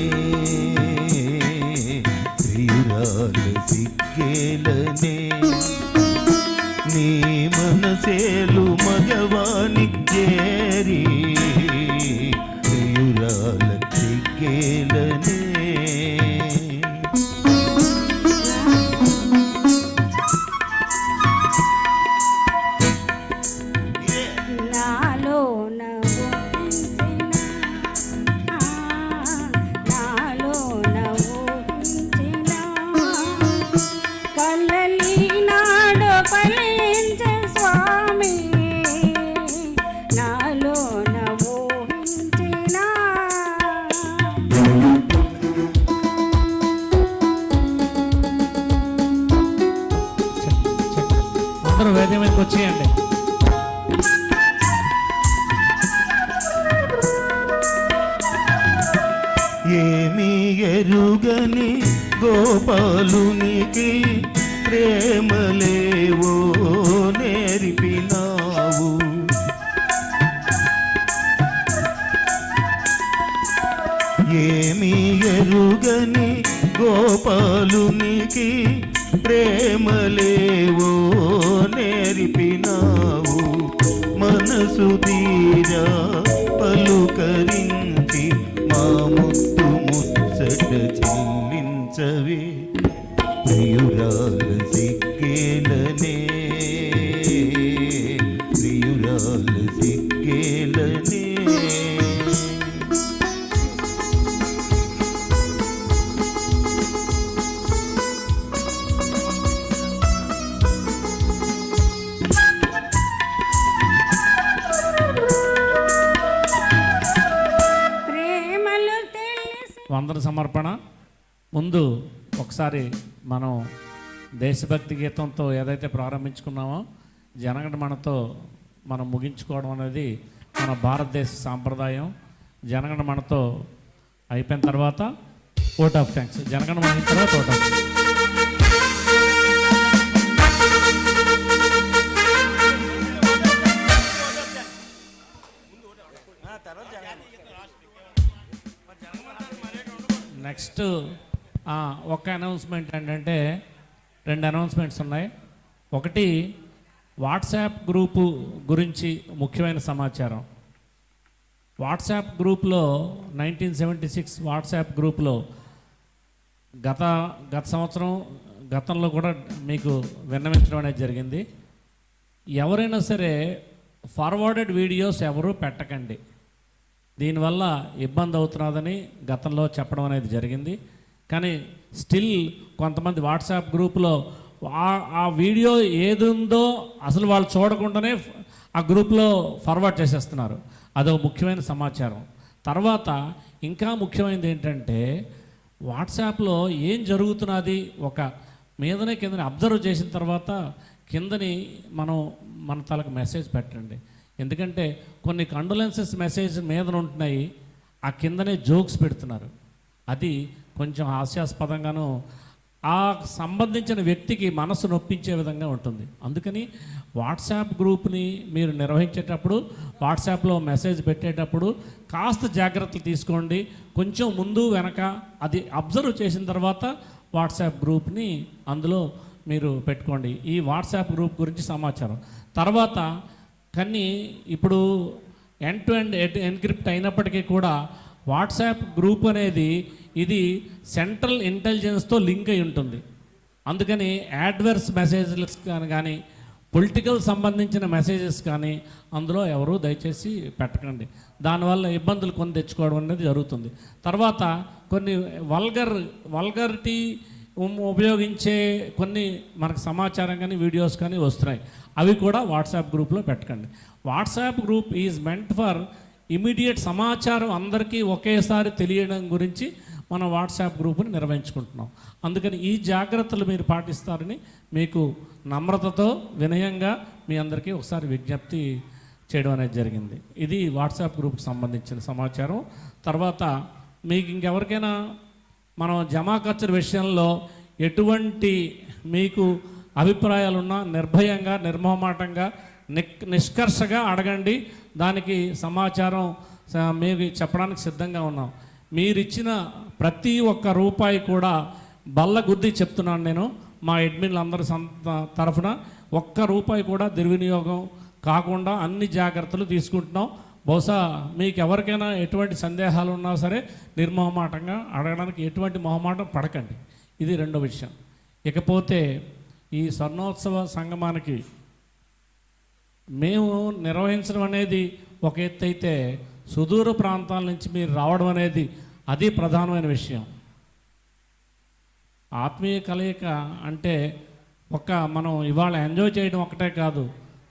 ప్రియురాల సిగ్గేలనే నీ మనసేలు మగవాని చేరి ప్రియురాల సిగ్గేలనే అందరూ వేదిక మీదకి వచ్చేయండి. ఏమీ ఎరుగని గోపాలునికి ప్రేమలేవో నేర్పినావు. ఏమీ ఎరుగని గోపాలునికి ప్రేమలేవో నేర్పినావు. మనసు తీరా పలుకరించి మా ముత్తు ముచ్చట చెల్లించవే ప్రియురాల సిగ్గేలనే ప్రియురాల సిగ్గేలనే. వందన సమర్పణ ముందు ఒకసారి మనం దేశభక్తి గీతంతో ఏదైతే ప్రారంభించుకున్నామో జనగణమనతో మనం ముగించుకోవడం అనేది మన భారతదేశ సాంప్రదాయం. జనగణమనతో అయిపోయిన తర్వాత ఓట్ ఆఫ్ థ్యాంక్స్. జనగణమన అయిన తర్వాత ఓట్ ఆఫ్ థ్యాంక్స్. నెక్స్ట్ ఒక అనౌన్స్మెంట్ ఏంటంటే 2 అనౌన్స్మెంట్స్ ఉన్నాయి. ఒకటి వాట్సాప్ గ్రూపు గురించి ముఖ్యమైన సమాచారం. వాట్సాప్ గ్రూప్లో 1976 వాట్సాప్ గ్రూప్లో గత సంవత్సరం గతంలో కూడా మీకు విన్నవించడం అనేది జరిగింది. ఎవరైనా సరే ఫార్వర్డెడ్ వీడియోస్ ఎవరూ పెట్టకండి. దీనివల్ల ఇబ్బంది అవుతున్నదని గతంలో చెప్పడం అనేది జరిగింది. కానీ స్టిల్ కొంతమంది వాట్సాప్ గ్రూప్లో ఆ వీడియో ఏది ఉందో అసలు వాళ్ళు చూడకుండానే ఆ గ్రూప్లో ఫార్వర్డ్ చేసేస్తున్నారు. అదొక ముఖ్యమైన సమాచారం. తర్వాత ఇంకా ముఖ్యమైనది ఏంటంటే వాట్సాప్లో ఏం జరుగుతున్నది ఒక మీదనే కిందని అబ్జర్వ్ చేసిన తర్వాత కిందని మన తలకు మెసేజ్ పెట్టండి. ఎందుకంటే కొన్ని కండోలెన్సెస్ మెసేజ్ మీద ఉంటున్నాయి, ఆ కిందనే జోక్స్ పెడుతున్నారు. అది కొంచెం హాస్యాస్పదంగాను ఆ సంబంధించిన వ్యక్తికి మనసు నొప్పించే విధంగా ఉంటుంది. అందుకని వాట్సాప్ గ్రూప్ని మీరు నిర్వహించేటప్పుడు వాట్సాప్లో మెసేజ్ పెట్టేటప్పుడు కాస్త జాగ్రత్తలు తీసుకోండి. కొంచెం ముందు వెనక అది అబ్జర్వ్ చేసిన తర్వాత వాట్సాప్ గ్రూప్ని అందులో మీరు పెట్టుకోండి. ఈ వాట్సాప్ గ్రూప్ గురించి సమాచారం. తర్వాత కానీ ఇప్పుడు ఎండ్ టు ఎండ్ ఎన్క్రిప్ట్ అయినప్పటికీ కూడా వాట్సాప్ గ్రూప్ అనేది ఇది సెంట్రల్ ఇంటెలిజెన్స్తో లింక్ అయి ఉంటుంది. అందుకని యాడ్వర్స్ మెసేజెస్ కానీ పొలిటికల్ సంబంధించిన మెసేజెస్ కానీ అందులో ఎవరు దయచేసి పెట్టకండి. దానివల్ల ఇబ్బందులు కొన్ని తెచ్చుకోవడం అనేది జరుగుతుంది. తర్వాత కొన్ని వల్గరిటీ ఉపయోగించే కొన్ని మనకు సమాచారం కానీ వీడియోస్ కానీ వస్తున్నాయి. అవి కూడా వాట్సాప్ గ్రూప్లో పెట్టకండి. WhatsApp group is meant for immediate సమాచారం అందరికీ ఒకేసారి తెలియడం గురించి మనం వాట్సాప్ గ్రూప్ని నిర్వహించుకుంటున్నాం. అందుకని ఈ జాగ్రత్తలు మీరు పాటిస్తారని మీకు నమ్రతతో వినయంగా మీ అందరికీ ఒకసారి విజ్ఞప్తి చేయడం అనేది జరిగింది. ఇది వాట్సాప్ గ్రూప్కి సంబంధించిన సమాచారం. తర్వాత మీకు ఇంకెవరికైనా మనం జమా ఖర్చుల విషయంలో ఎటువంటి మీకు అభిప్రాయాలున్నా నిర్భయంగా నిర్మోహమాటంగా నిష్కర్షగా అడగండి. దానికి సమాచారం మీకు చెప్పడానికి సిద్ధంగా ఉన్నాం. మీరిచ్చిన ప్రతి ఒక్క రూపాయి కూడా బల్ల గుద్ది చెప్తున్నాను నేను, మా అడ్మిన్లందరి తరఫున ఒక్క రూపాయి కూడా దుర్వినియోగం కాకుండా అన్ని జాగ్రత్తలు తీసుకుంటున్నాం. బహుశా మీకు ఎవరికైనా ఎటువంటి సందేహాలు ఉన్నా సరే నిర్మోహమాటంగా అడగడానికి ఎటువంటి మొహమాటం పడకండి. ఇది రెండో విషయం. ఇకపోతే ఈ స్వర్ణోత్సవ సంగమానికి మేము నిర్వహించడం అనేది ఒక ఎత్తు అయితే, సుదూర ప్రాంతాల నుంచి మీరు రావడం అనేది అది ప్రధానమైన విషయం. ఆత్మీయ కలయిక అంటే మనం ఇవాళ ఎంజాయ్ చేయడం ఒకటే కాదు,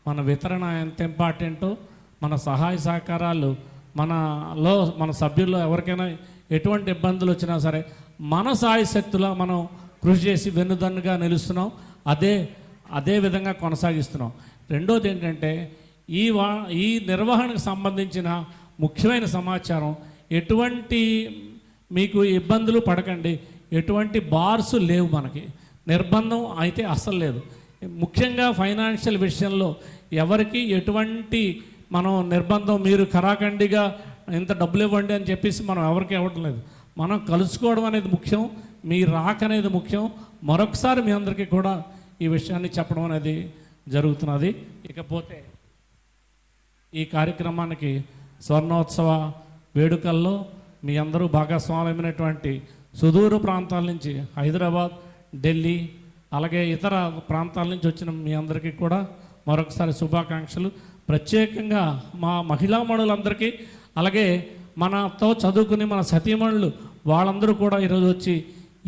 మన వితరణ ఎంత ఇంపార్టెంటో, మన సహాయ సహకారాలు మన సభ్యుల్లో ఎవరికైనా ఎటువంటి ఇబ్బందులు వచ్చినా సరే మన సాయశక్తులా మనం కృషి చేసి వెన్నుదన్నుగా నిలుస్తున్నాం. అదే విధంగా కొనసాగిస్తున్నాం. రెండోది ఏంటంటే ఈ నిర్వహణకు సంబంధించిన ముఖ్యమైన సమాచారం, ఎటువంటి మీకు ఇబ్బందులు పడకండి. ఎటువంటి బార్స్ లేవు, మనకి నిర్బంధం అయితే అస్సలు లేదు. ముఖ్యంగా ఫైనాన్షియల్ విషయంలో ఎవరికి ఎటువంటి మనం నిర్బంధం, మీరు కరాఖండిగా ఇంత డబ్బులు ఇవ్వండి అని చెప్పేసి మనం ఎవరికి ఇవ్వడం లేదు. మనం కలుసుకోవడం అనేది ముఖ్యం, మీ రాక అనేది ముఖ్యం. మరొకసారి మీ అందరికీ కూడా ఈ విషయాన్ని చెప్పడం అనేది జరుగుతున్నది. ఇకపోతే ఈ కార్యక్రమానికి స్వర్ణోత్సవ వేడుకల్లో మీ అందరూ భాగస్వామ్యమైనటువంటి సుదూర ప్రాంతాల నుంచి హైదరాబాద్, ఢిల్లీ, అలాగే ఇతర ప్రాంతాల నుంచి వచ్చిన మీ అందరికీ కూడా మరొకసారి శుభాకాంక్షలు. ప్రత్యేకంగా మా మహిళామణులందరికీ, అలాగే మనతో చదువుకుని మన సతీమణులు వాళ్ళందరూ కూడా ఈరోజు వచ్చి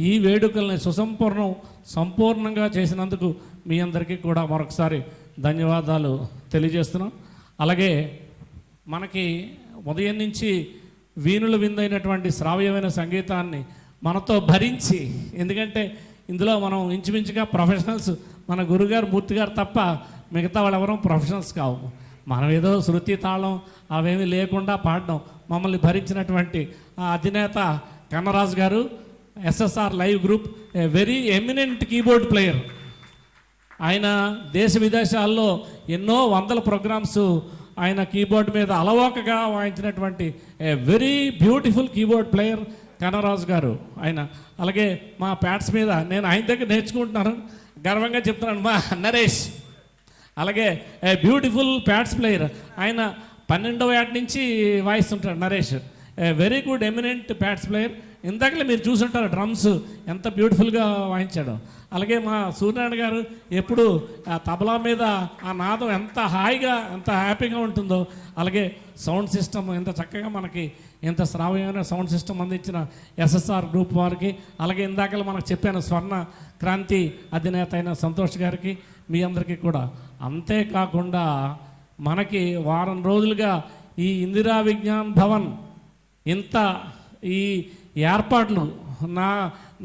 ఈ వేడుకల్ని సంపూర్ణంగా చేసినందుకు మీ అందరికీ కూడా మరొకసారి ధన్యవాదాలు తెలియజేస్తున్నాం. అలాగే మనకి ఉదయం నుంచి వీణులు విందైనటువంటి శ్రావ్యమైన సంగీతాన్ని మనతో భరించి, ఎందుకంటే ఇందులో మనం ఇంచుమించుగా ప్రొఫెషనల్స్, మన గురుగారు మూర్తి గారు తప్ప మిగతా వాళ్ళు ఎవరూ ప్రొఫెషనల్స్ కావు. మనం ఏదో శృతి తాళం అవేమీ లేకుండా పాడడం, మమ్మల్ని భరించినటువంటి ఆ అధినేత కన్నరాజు గారు, SSR live group, a very eminent keyboard player. ఆయన దేశ విదేశాల్లో ఎన్నో వందల ప్రోగ్రామ్స్ ఆయన కీబోర్డ్ మీద అలవోకగా వాయించినటువంటి a very beautiful keyboard player Kannaraju గారు ఆయన. అలాగే మా ప్యాడ్స్ మీద నేను ఆయన దగ్గర నేర్చుకుంటున్నాను, గర్వంగా చెప్తున్నాను, మా నరేష్. అలాగే ఏ బ్యూటిఫుల్ ప్యాడ్స్ ప్లేయర్ ఆయన 12వ ఏట నుంచి వాయిస్తుంటాడు Naresh. A very good eminent pads player. ఇందాకలే మీరు చూసుంటారు డ్రమ్స్ ఎంత బ్యూటిఫుల్గా వాయించాడు. అలాగే మా సూర్యనారాయణ గారు ఎప్పుడు ఆ తబలా మీద ఆ నాదం ఎంత హాయిగా, ఎంత హ్యాపీగా ఉంటుందో. అలాగే సౌండ్ సిస్టమ్ ఎంత చక్కగా మనకి ఎంత శ్రావ్యమైన సౌండ్ సిస్టమ్ అందించిన ఎస్ఎస్ఆర్ గ్రూప్ వారికి, అలాగే ఇందాకలు మనకు చెప్పాను స్వర్ణ క్రాంతి అధినేత అయిన సంతోష్ గారికి, మీ అందరికీ కూడా. అంతేకాకుండా మనకి వారం రోజులుగా ఈ ఇందిరా విజ్ఞాన్ భవన్ ఇంత ఈ ఏర్పాట్లు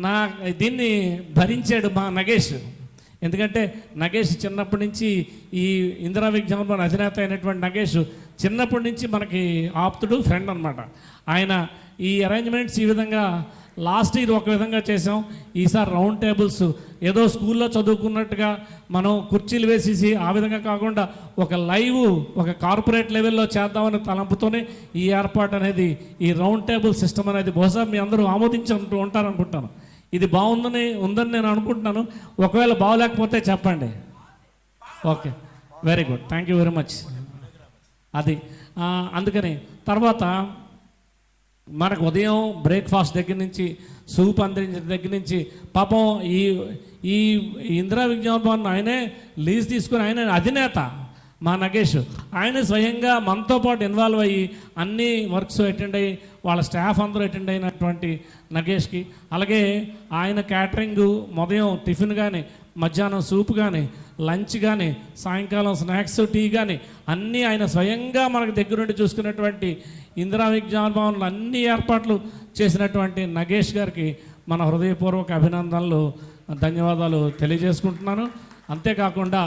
నా దీన్ని భరించాడు మా నగేష్. ఎందుకంటే నగేష్ చిన్నప్పటి నుంచి ఈ ఇందిరా విజ్ఞాన్ భవన్ అధినేత అయినటువంటి నగేష్ చిన్నప్పటి నుంచి మనకి ఆప్తుడు, ఫ్రెండ్ అనమాట. ఆయన ఈ అరేంజ్మెంట్స్ ఈ విధంగా లాస్ట్ ఇయర్ ఒక విధంగా చేసాం, ఈసారి రౌండ్ టేబుల్స్ ఏదో స్కూల్లో చదువుకున్నట్టుగా మనం కుర్చీలు వేసేసి ఆ విధంగా కాకుండా ఒక కార్పొరేట్ లెవెల్లో చేద్దామనే తలంపుతోనే ఈ ఏర్పాటు అనేది, ఈ రౌండ్ టేబుల్ సిస్టమ్ అనేది బహుశా మీ అందరూ ఆమోదించుకుంటూ ఉంటారనుకుంటాను. ఇది ఉందని నేను అనుకుంటున్నాను. ఒకవేళ బాగోలేకపోతే చెప్పండి. Okay, very good, thank you very much. అది అందుకని తర్వాత మనకు ఉదయం బ్రేక్ఫాస్ట్ దగ్గర నుంచి సూప్ అందించిన దగ్గర నుంచి పాపం ఈ ఇందిరా విజ్ఞాన భవన్ ఆయనే లీజ్ తీసుకుని ఆయన అధినేత మా నగేష్. ఆయన స్వయంగా మనతో పాటు ఇన్వాల్వ్ అయ్యి అన్ని వర్క్స్ అటెండ్ అయ్యి వాళ్ళ స్టాఫ్ అందరూ అటెండ్ అయినటువంటి నగేష్కి, అలాగే ఆయన క్యాటరింగ్ ఉదయం టిఫిన్ కానీ, మధ్యాహ్నం సూప్ కానీ, లంచ్ కానీ, సాయంకాలం స్నాక్స్, టీ కానీ అన్నీ ఆయన స్వయంగా మనకు దగ్గరుండి చూసుకున్నటువంటి ఇందిరా విజ్ఞాన భవన్లో అన్ని ఏర్పాట్లు చేసినటువంటి నగేష్ గారికి మన హృదయపూర్వక అభినందనలు, ధన్యవాదాలు తెలియజేసుకుంటున్నాను. అంతేకాకుండా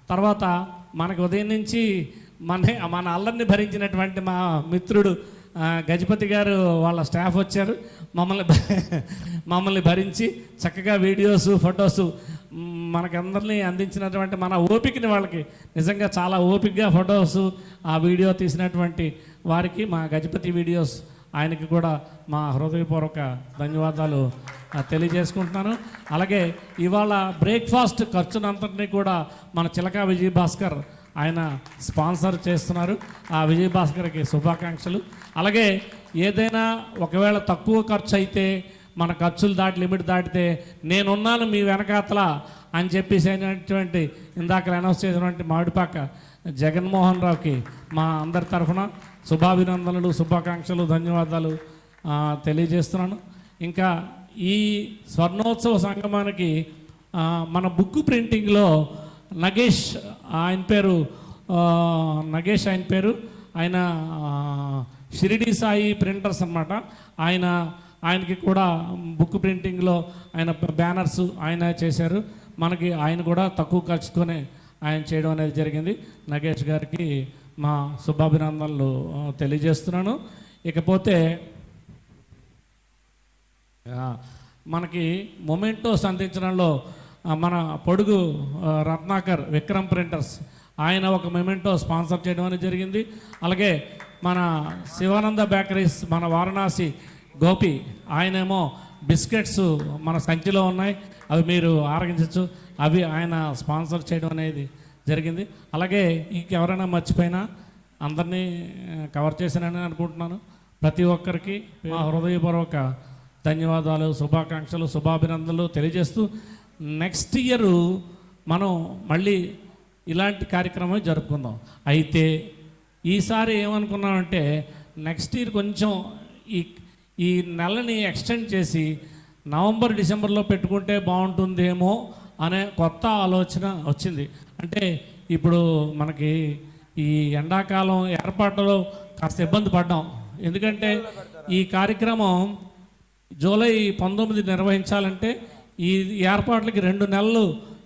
తర్వాత మనకు ఉదయం నుంచి మన అల్లరిని భరించినటువంటి మా మిత్రుడు గజపతి గారు వాళ్ళ స్టాఫ్ వచ్చారు, మమ్మల్ని భరించి చక్కగా వీడియోస్, ఫొటోస్ మనకందరినీ అందించినటువంటి మన ఓపికని వాళ్ళకి నిజంగా చాలా ఓపికగా ఫొటోస్ ఆ వీడియో తీసినటువంటి వారికి మా గజపతి వీడియోస్ ఆయనకి కూడా మా హృదయపూర్వక ధన్యవాదాలు తెలియజేసుకుంటున్నాను. అలాగే ఇవాళ బ్రేక్ఫాస్ట్ ఖర్చునంతటినీ కూడా మన చిలకా విజయభాస్కర్ ఆయన స్పాన్సర్ చేస్తున్నారు. ఆ విజయభాస్కర్కి శుభాకాంక్షలు. అలాగే ఏదైనా ఒకవేళ తక్కువ ఖర్చు అయితే, మన ఖర్చులు లిమిట్ దాటితే నేనున్నాను మీ వెనకాతల అని చెప్పేసి అయినటువంటి ఇందాక అనౌన్స్ చేసినటువంటి మామిడిపాక జగన్మోహన్ రావుకి మా అందరి తరఫున శుభాభినందనలు, శుభాకాంక్షలు, ధన్యవాదాలు తెలియజేస్తున్నాను. ఇంకా ఈ స్వర్ణోత్సవ సంగమానికి మన బుక్ ప్రింటింగ్లో నగేష్ ఆయన పేరు ఆయన షిరిడి సాయి ప్రింటర్స్ అన్నమాట. ఆయనకి కూడా బుక్ ప్రింటింగ్లో ఆయన బ్యానర్స్ ఆయన చేశారు. మనకి ఆయన కూడా తక్కువ ఖర్చుతోనే ఆయన చేయడం అనేది జరిగింది. నగేష్ గారికి మా శుభాభినందనలు తెలియజేస్తున్నాను. ఇకపోతే మనకి మొమెంటోస్ అందించడంలో మన పొడుగు రత్నాకర్ విక్రమ్ ప్రింటర్స్ ఆయన ఒక మొమెంటో స్పాన్సర్ చేయడం అనేది జరిగింది. అలాగే మన శివానంద బేకరీస్ మన వారణాసి గోపి ఆయనేమో బిస్కెట్స్ మన సంచిలో ఉన్నాయి, అవి మీరు ఆరగించవచ్చు, అవి ఆయన స్పాన్సర్ చేయడం అనేది జరిగింది. అలాగే ఇంకెవరైనా మర్చిపోయినా అందరినీ కవర్ చేశానని అనుకుంటున్నాను. ప్రతి ఒక్కరికి మా హృదయపూర్వక ధన్యవాదాలు, శుభాకాంక్షలు, శుభాభినందనలు తెలియజేస్తూ నెక్స్ట్ ఇయర్ మనం మళ్ళీ ఇలాంటి కార్యక్రమం జరుపుకుందాం. అయితే ఈసారి ఏమనుకున్నామంటే నెక్స్ట్ ఇయర్ కొంచెం ఈ నెలని ఎక్స్టెండ్ చేసి నవంబర్, డిసెంబర్లో పెట్టుకుంటే బాగుంటుందేమో అనే కొత్త ఆలోచన వచ్చింది. అంటే ఇప్పుడు మనకి ఈ ఎండాకాలం ఏర్పాటులో కాస్త ఇబ్బంది పడ్డాం. ఎందుకంటే ఈ కార్యక్రమం జూలై 19 నిర్వహించాలంటే ఈ ఏర్పాట్లకి 2 నెలలు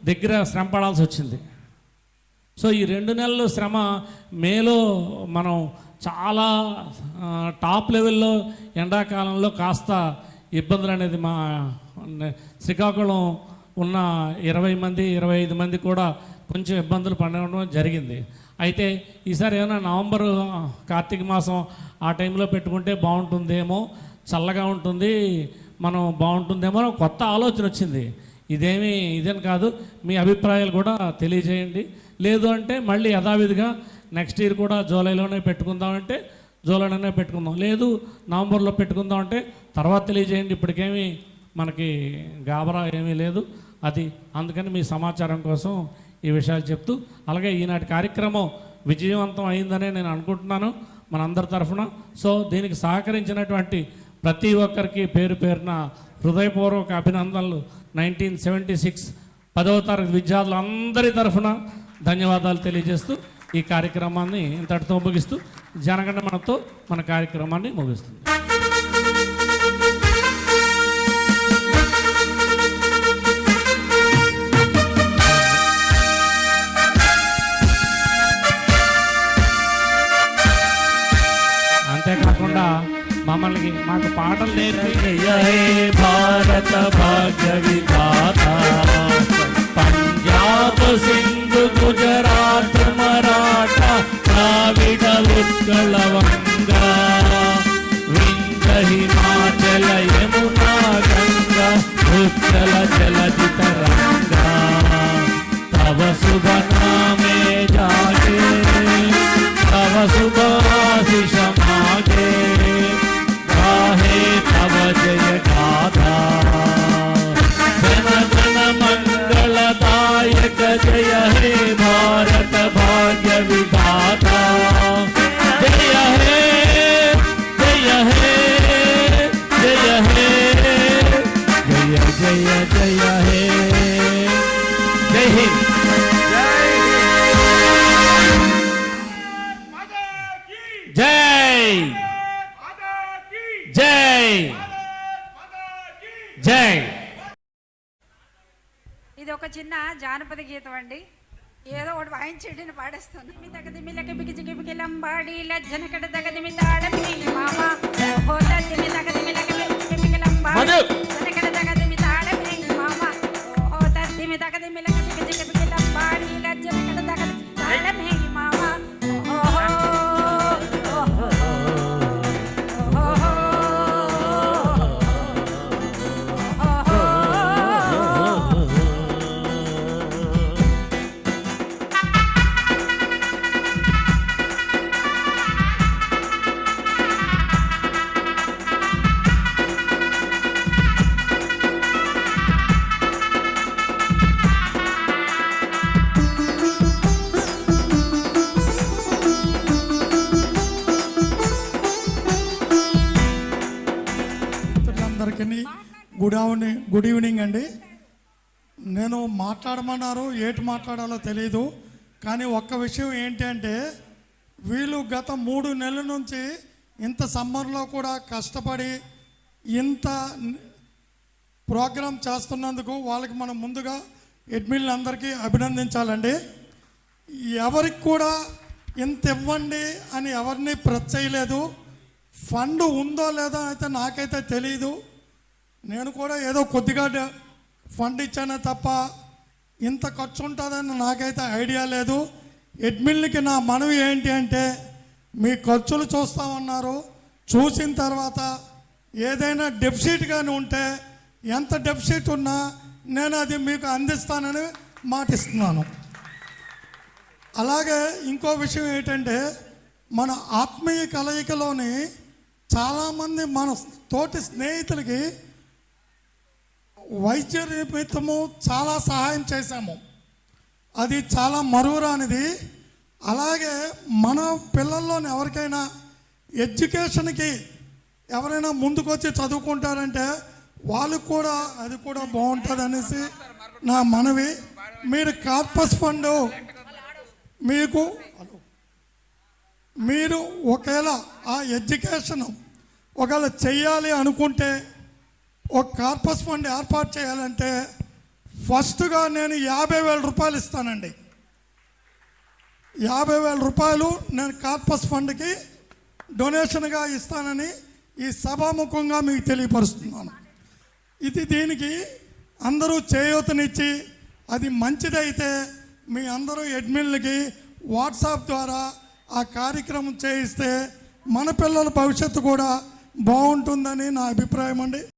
దగ్గర శ్రమ పడాల్సి వచ్చింది. సో ఈ 2 నెలలు శ్రమ మేలో మనం చాలా టాప్ లెవెల్లో ఎండాకాలంలో కాస్త ఇబ్బందులు అనేది మా శ్రీకాకుళం ఉన్న 20 మంది 25 మంది కూడా కొంచెం ఇబ్బందులు పడడం జరిగింది. అయితే ఈసారి ఏమైనా నవంబరు కార్తీక మాసం ఆ టైంలో పెట్టుకుంటే బాగుంటుందేమో, చల్లగా ఉంటుంది, మనం బాగుంటుందేమో కొత్త ఆలోచన వచ్చింది. ఇదేం కాదు, మీ అభిప్రాయాలు కూడా తెలియజేయండి. లేదు అంటే మళ్ళీ యథావిధిగా నెక్స్ట్ ఇయర్ కూడా జూలైలోనే పెట్టుకుందామంటే జూలైలోనే పెట్టుకుందాం, లేదు నవంబర్లో పెట్టుకుందామంటే తర్వాత తెలియజేయండి. ఇప్పటికేమీ మనకి గాబరా ఏమీ లేదు. అందుకని మీ సమాచారం కోసం ఈ విషయాలు చెప్తూ, అలాగే ఈనాటి కార్యక్రమం విజయవంతం అయిందనే నేను అనుకుంటున్నాను మనందరి తరఫున. సో దీనికి సహకరించినటువంటి ప్రతి ఒక్కరికి పేరు పేరున హృదయపూర్వక అభినందనలు. 1976 10వ తరగతి విద్యార్థులందరి తరఫున ధన్యవాదాలు తెలియజేస్తూ ఈ కార్యక్రమాన్ని ఇంతటితో ముగిస్తూ జనగణమనతో మన కార్యక్రమాన్ని ముగిస్తుంది. అంతేకాకుండా మాకు పాటలు నేర్పి భారత భాగ్య విధాత పంజాబ్ సింధు గుజరాత్ మరాఠా ద్రావిడ ఉత్కళ వంగా వింధ్య హిమాచల యమునా గంగా ఉత్కల జలధి తరంగా తవ शुभ नामे जागे तव शुभ आशीष मागे गाहे तव जय गाथा जन जन मंगलदायक जय हे भारत भाग्य विधाता जय हे जय हे जय हे जय जय जय हे जय हिंद जय जय जय ఇది ఒక చిన్న జానపద గీతం అండి. ఏదో ఒకటి వాయించేటి పాడేస్తాను. తగదిమి లక బిగిజి గిబికిలంబాడి లజ్జనకడ తగదిమి తాడమి మామ ఓ తగదిమి తగదిమి లక బిగిజి గిబికిలంబాడి లజ్జనకడ తగదిమి తాడమి మామ ఓ తగదిమి తగదిమి లక బిగిజి గిబికిలంబాడి లజ్జనకడ తగదిమి తాడమి మామ గుడ్ ఈవినింగ్ అండి. నేను మాట్లాడమన్నారు, ఏటి మాట్లాడాలో తెలియదు. కానీ ఒక్క విషయం ఏంటి అంటే, వీళ్ళు గత 3 నెలల నుంచి ఇంత సమ్మర్లో కూడా కష్టపడి ఇంత ప్రోగ్రాం చేస్తున్నందుకు వాళ్ళకి మనం ముందుగా అడ్మిన్లందరికీ అభినందించాలండి. ఎవరికి కూడా ఇంత ఇవ్వండి అని ఎవరిని ప్రెస్ చేయలేదు. ఫండ్ ఉందో లేదో అయితే నాకైతే తెలియదు. నేను కూడా ఏదో కొద్దిగా ఫండ్ ఇచ్చానే తప్ప ఇంత ఖర్చు ఉంటుందని నాకైతే ఐడియా లేదు. అడ్మిన్లకి నా మనవి ఏంటి అంటే, మీ ఖర్చులు చూస్తామన్నారు, చూసిన తర్వాత ఏదైనా డెఫిసిట్ కానీ ఉంటే, ఎంత డెఫిసిట్ ఉన్నా నేను అది మీకు అందిస్తానని మాటిస్తున్నాను. అలాగే ఇంకో విషయం ఏంటంటే, మన ఆత్మీయ కలయికలోని చాలామంది మన తోటి స్నేహితులకి వైద్య నిమిత్తము చాలా సహాయం చేశాము. అది చాలా మరువరానిది. అలాగే మన పిల్లల్లోని ఎవరికైనా ఎడ్యుకేషన్కి ఎవరైనా ముందుకొచ్చి చదువుకుంటారంటే వాళ్ళకు కూడా అది కూడా బాగుంటుంది అనేసి నా మనవి. మీరు కార్పస్ ఫండ్ మీరు ఒకవేళ ఆ ఎడ్యుకేషన్ ఒకవేళ చెయ్యాలి అనుకుంటే, ఒక కార్పస్ ఫండ్ ఏర్పాటు చేయాలంటే ఫస్ట్గా నేను 50,000 రూపాయలు ఇస్తానండి. 50,000 రూపాయలు నేను కార్పస్ ఫండ్కి డొనేషన్గా ఇస్తానని ఈ సభాముఖంగా మీకు తెలియపరుస్తున్నాను. దీనికి అందరూ చేయూతనిచ్చి అది మంచిదైతే మీ అందరూ అడ్మిన్లకి వాట్సాప్ ద్వారా ఆ కార్యక్రమం చేయిస్తే మన పిల్లల భవిష్యత్తు కూడా బాగుంటుందని నా అభిప్రాయం అండి.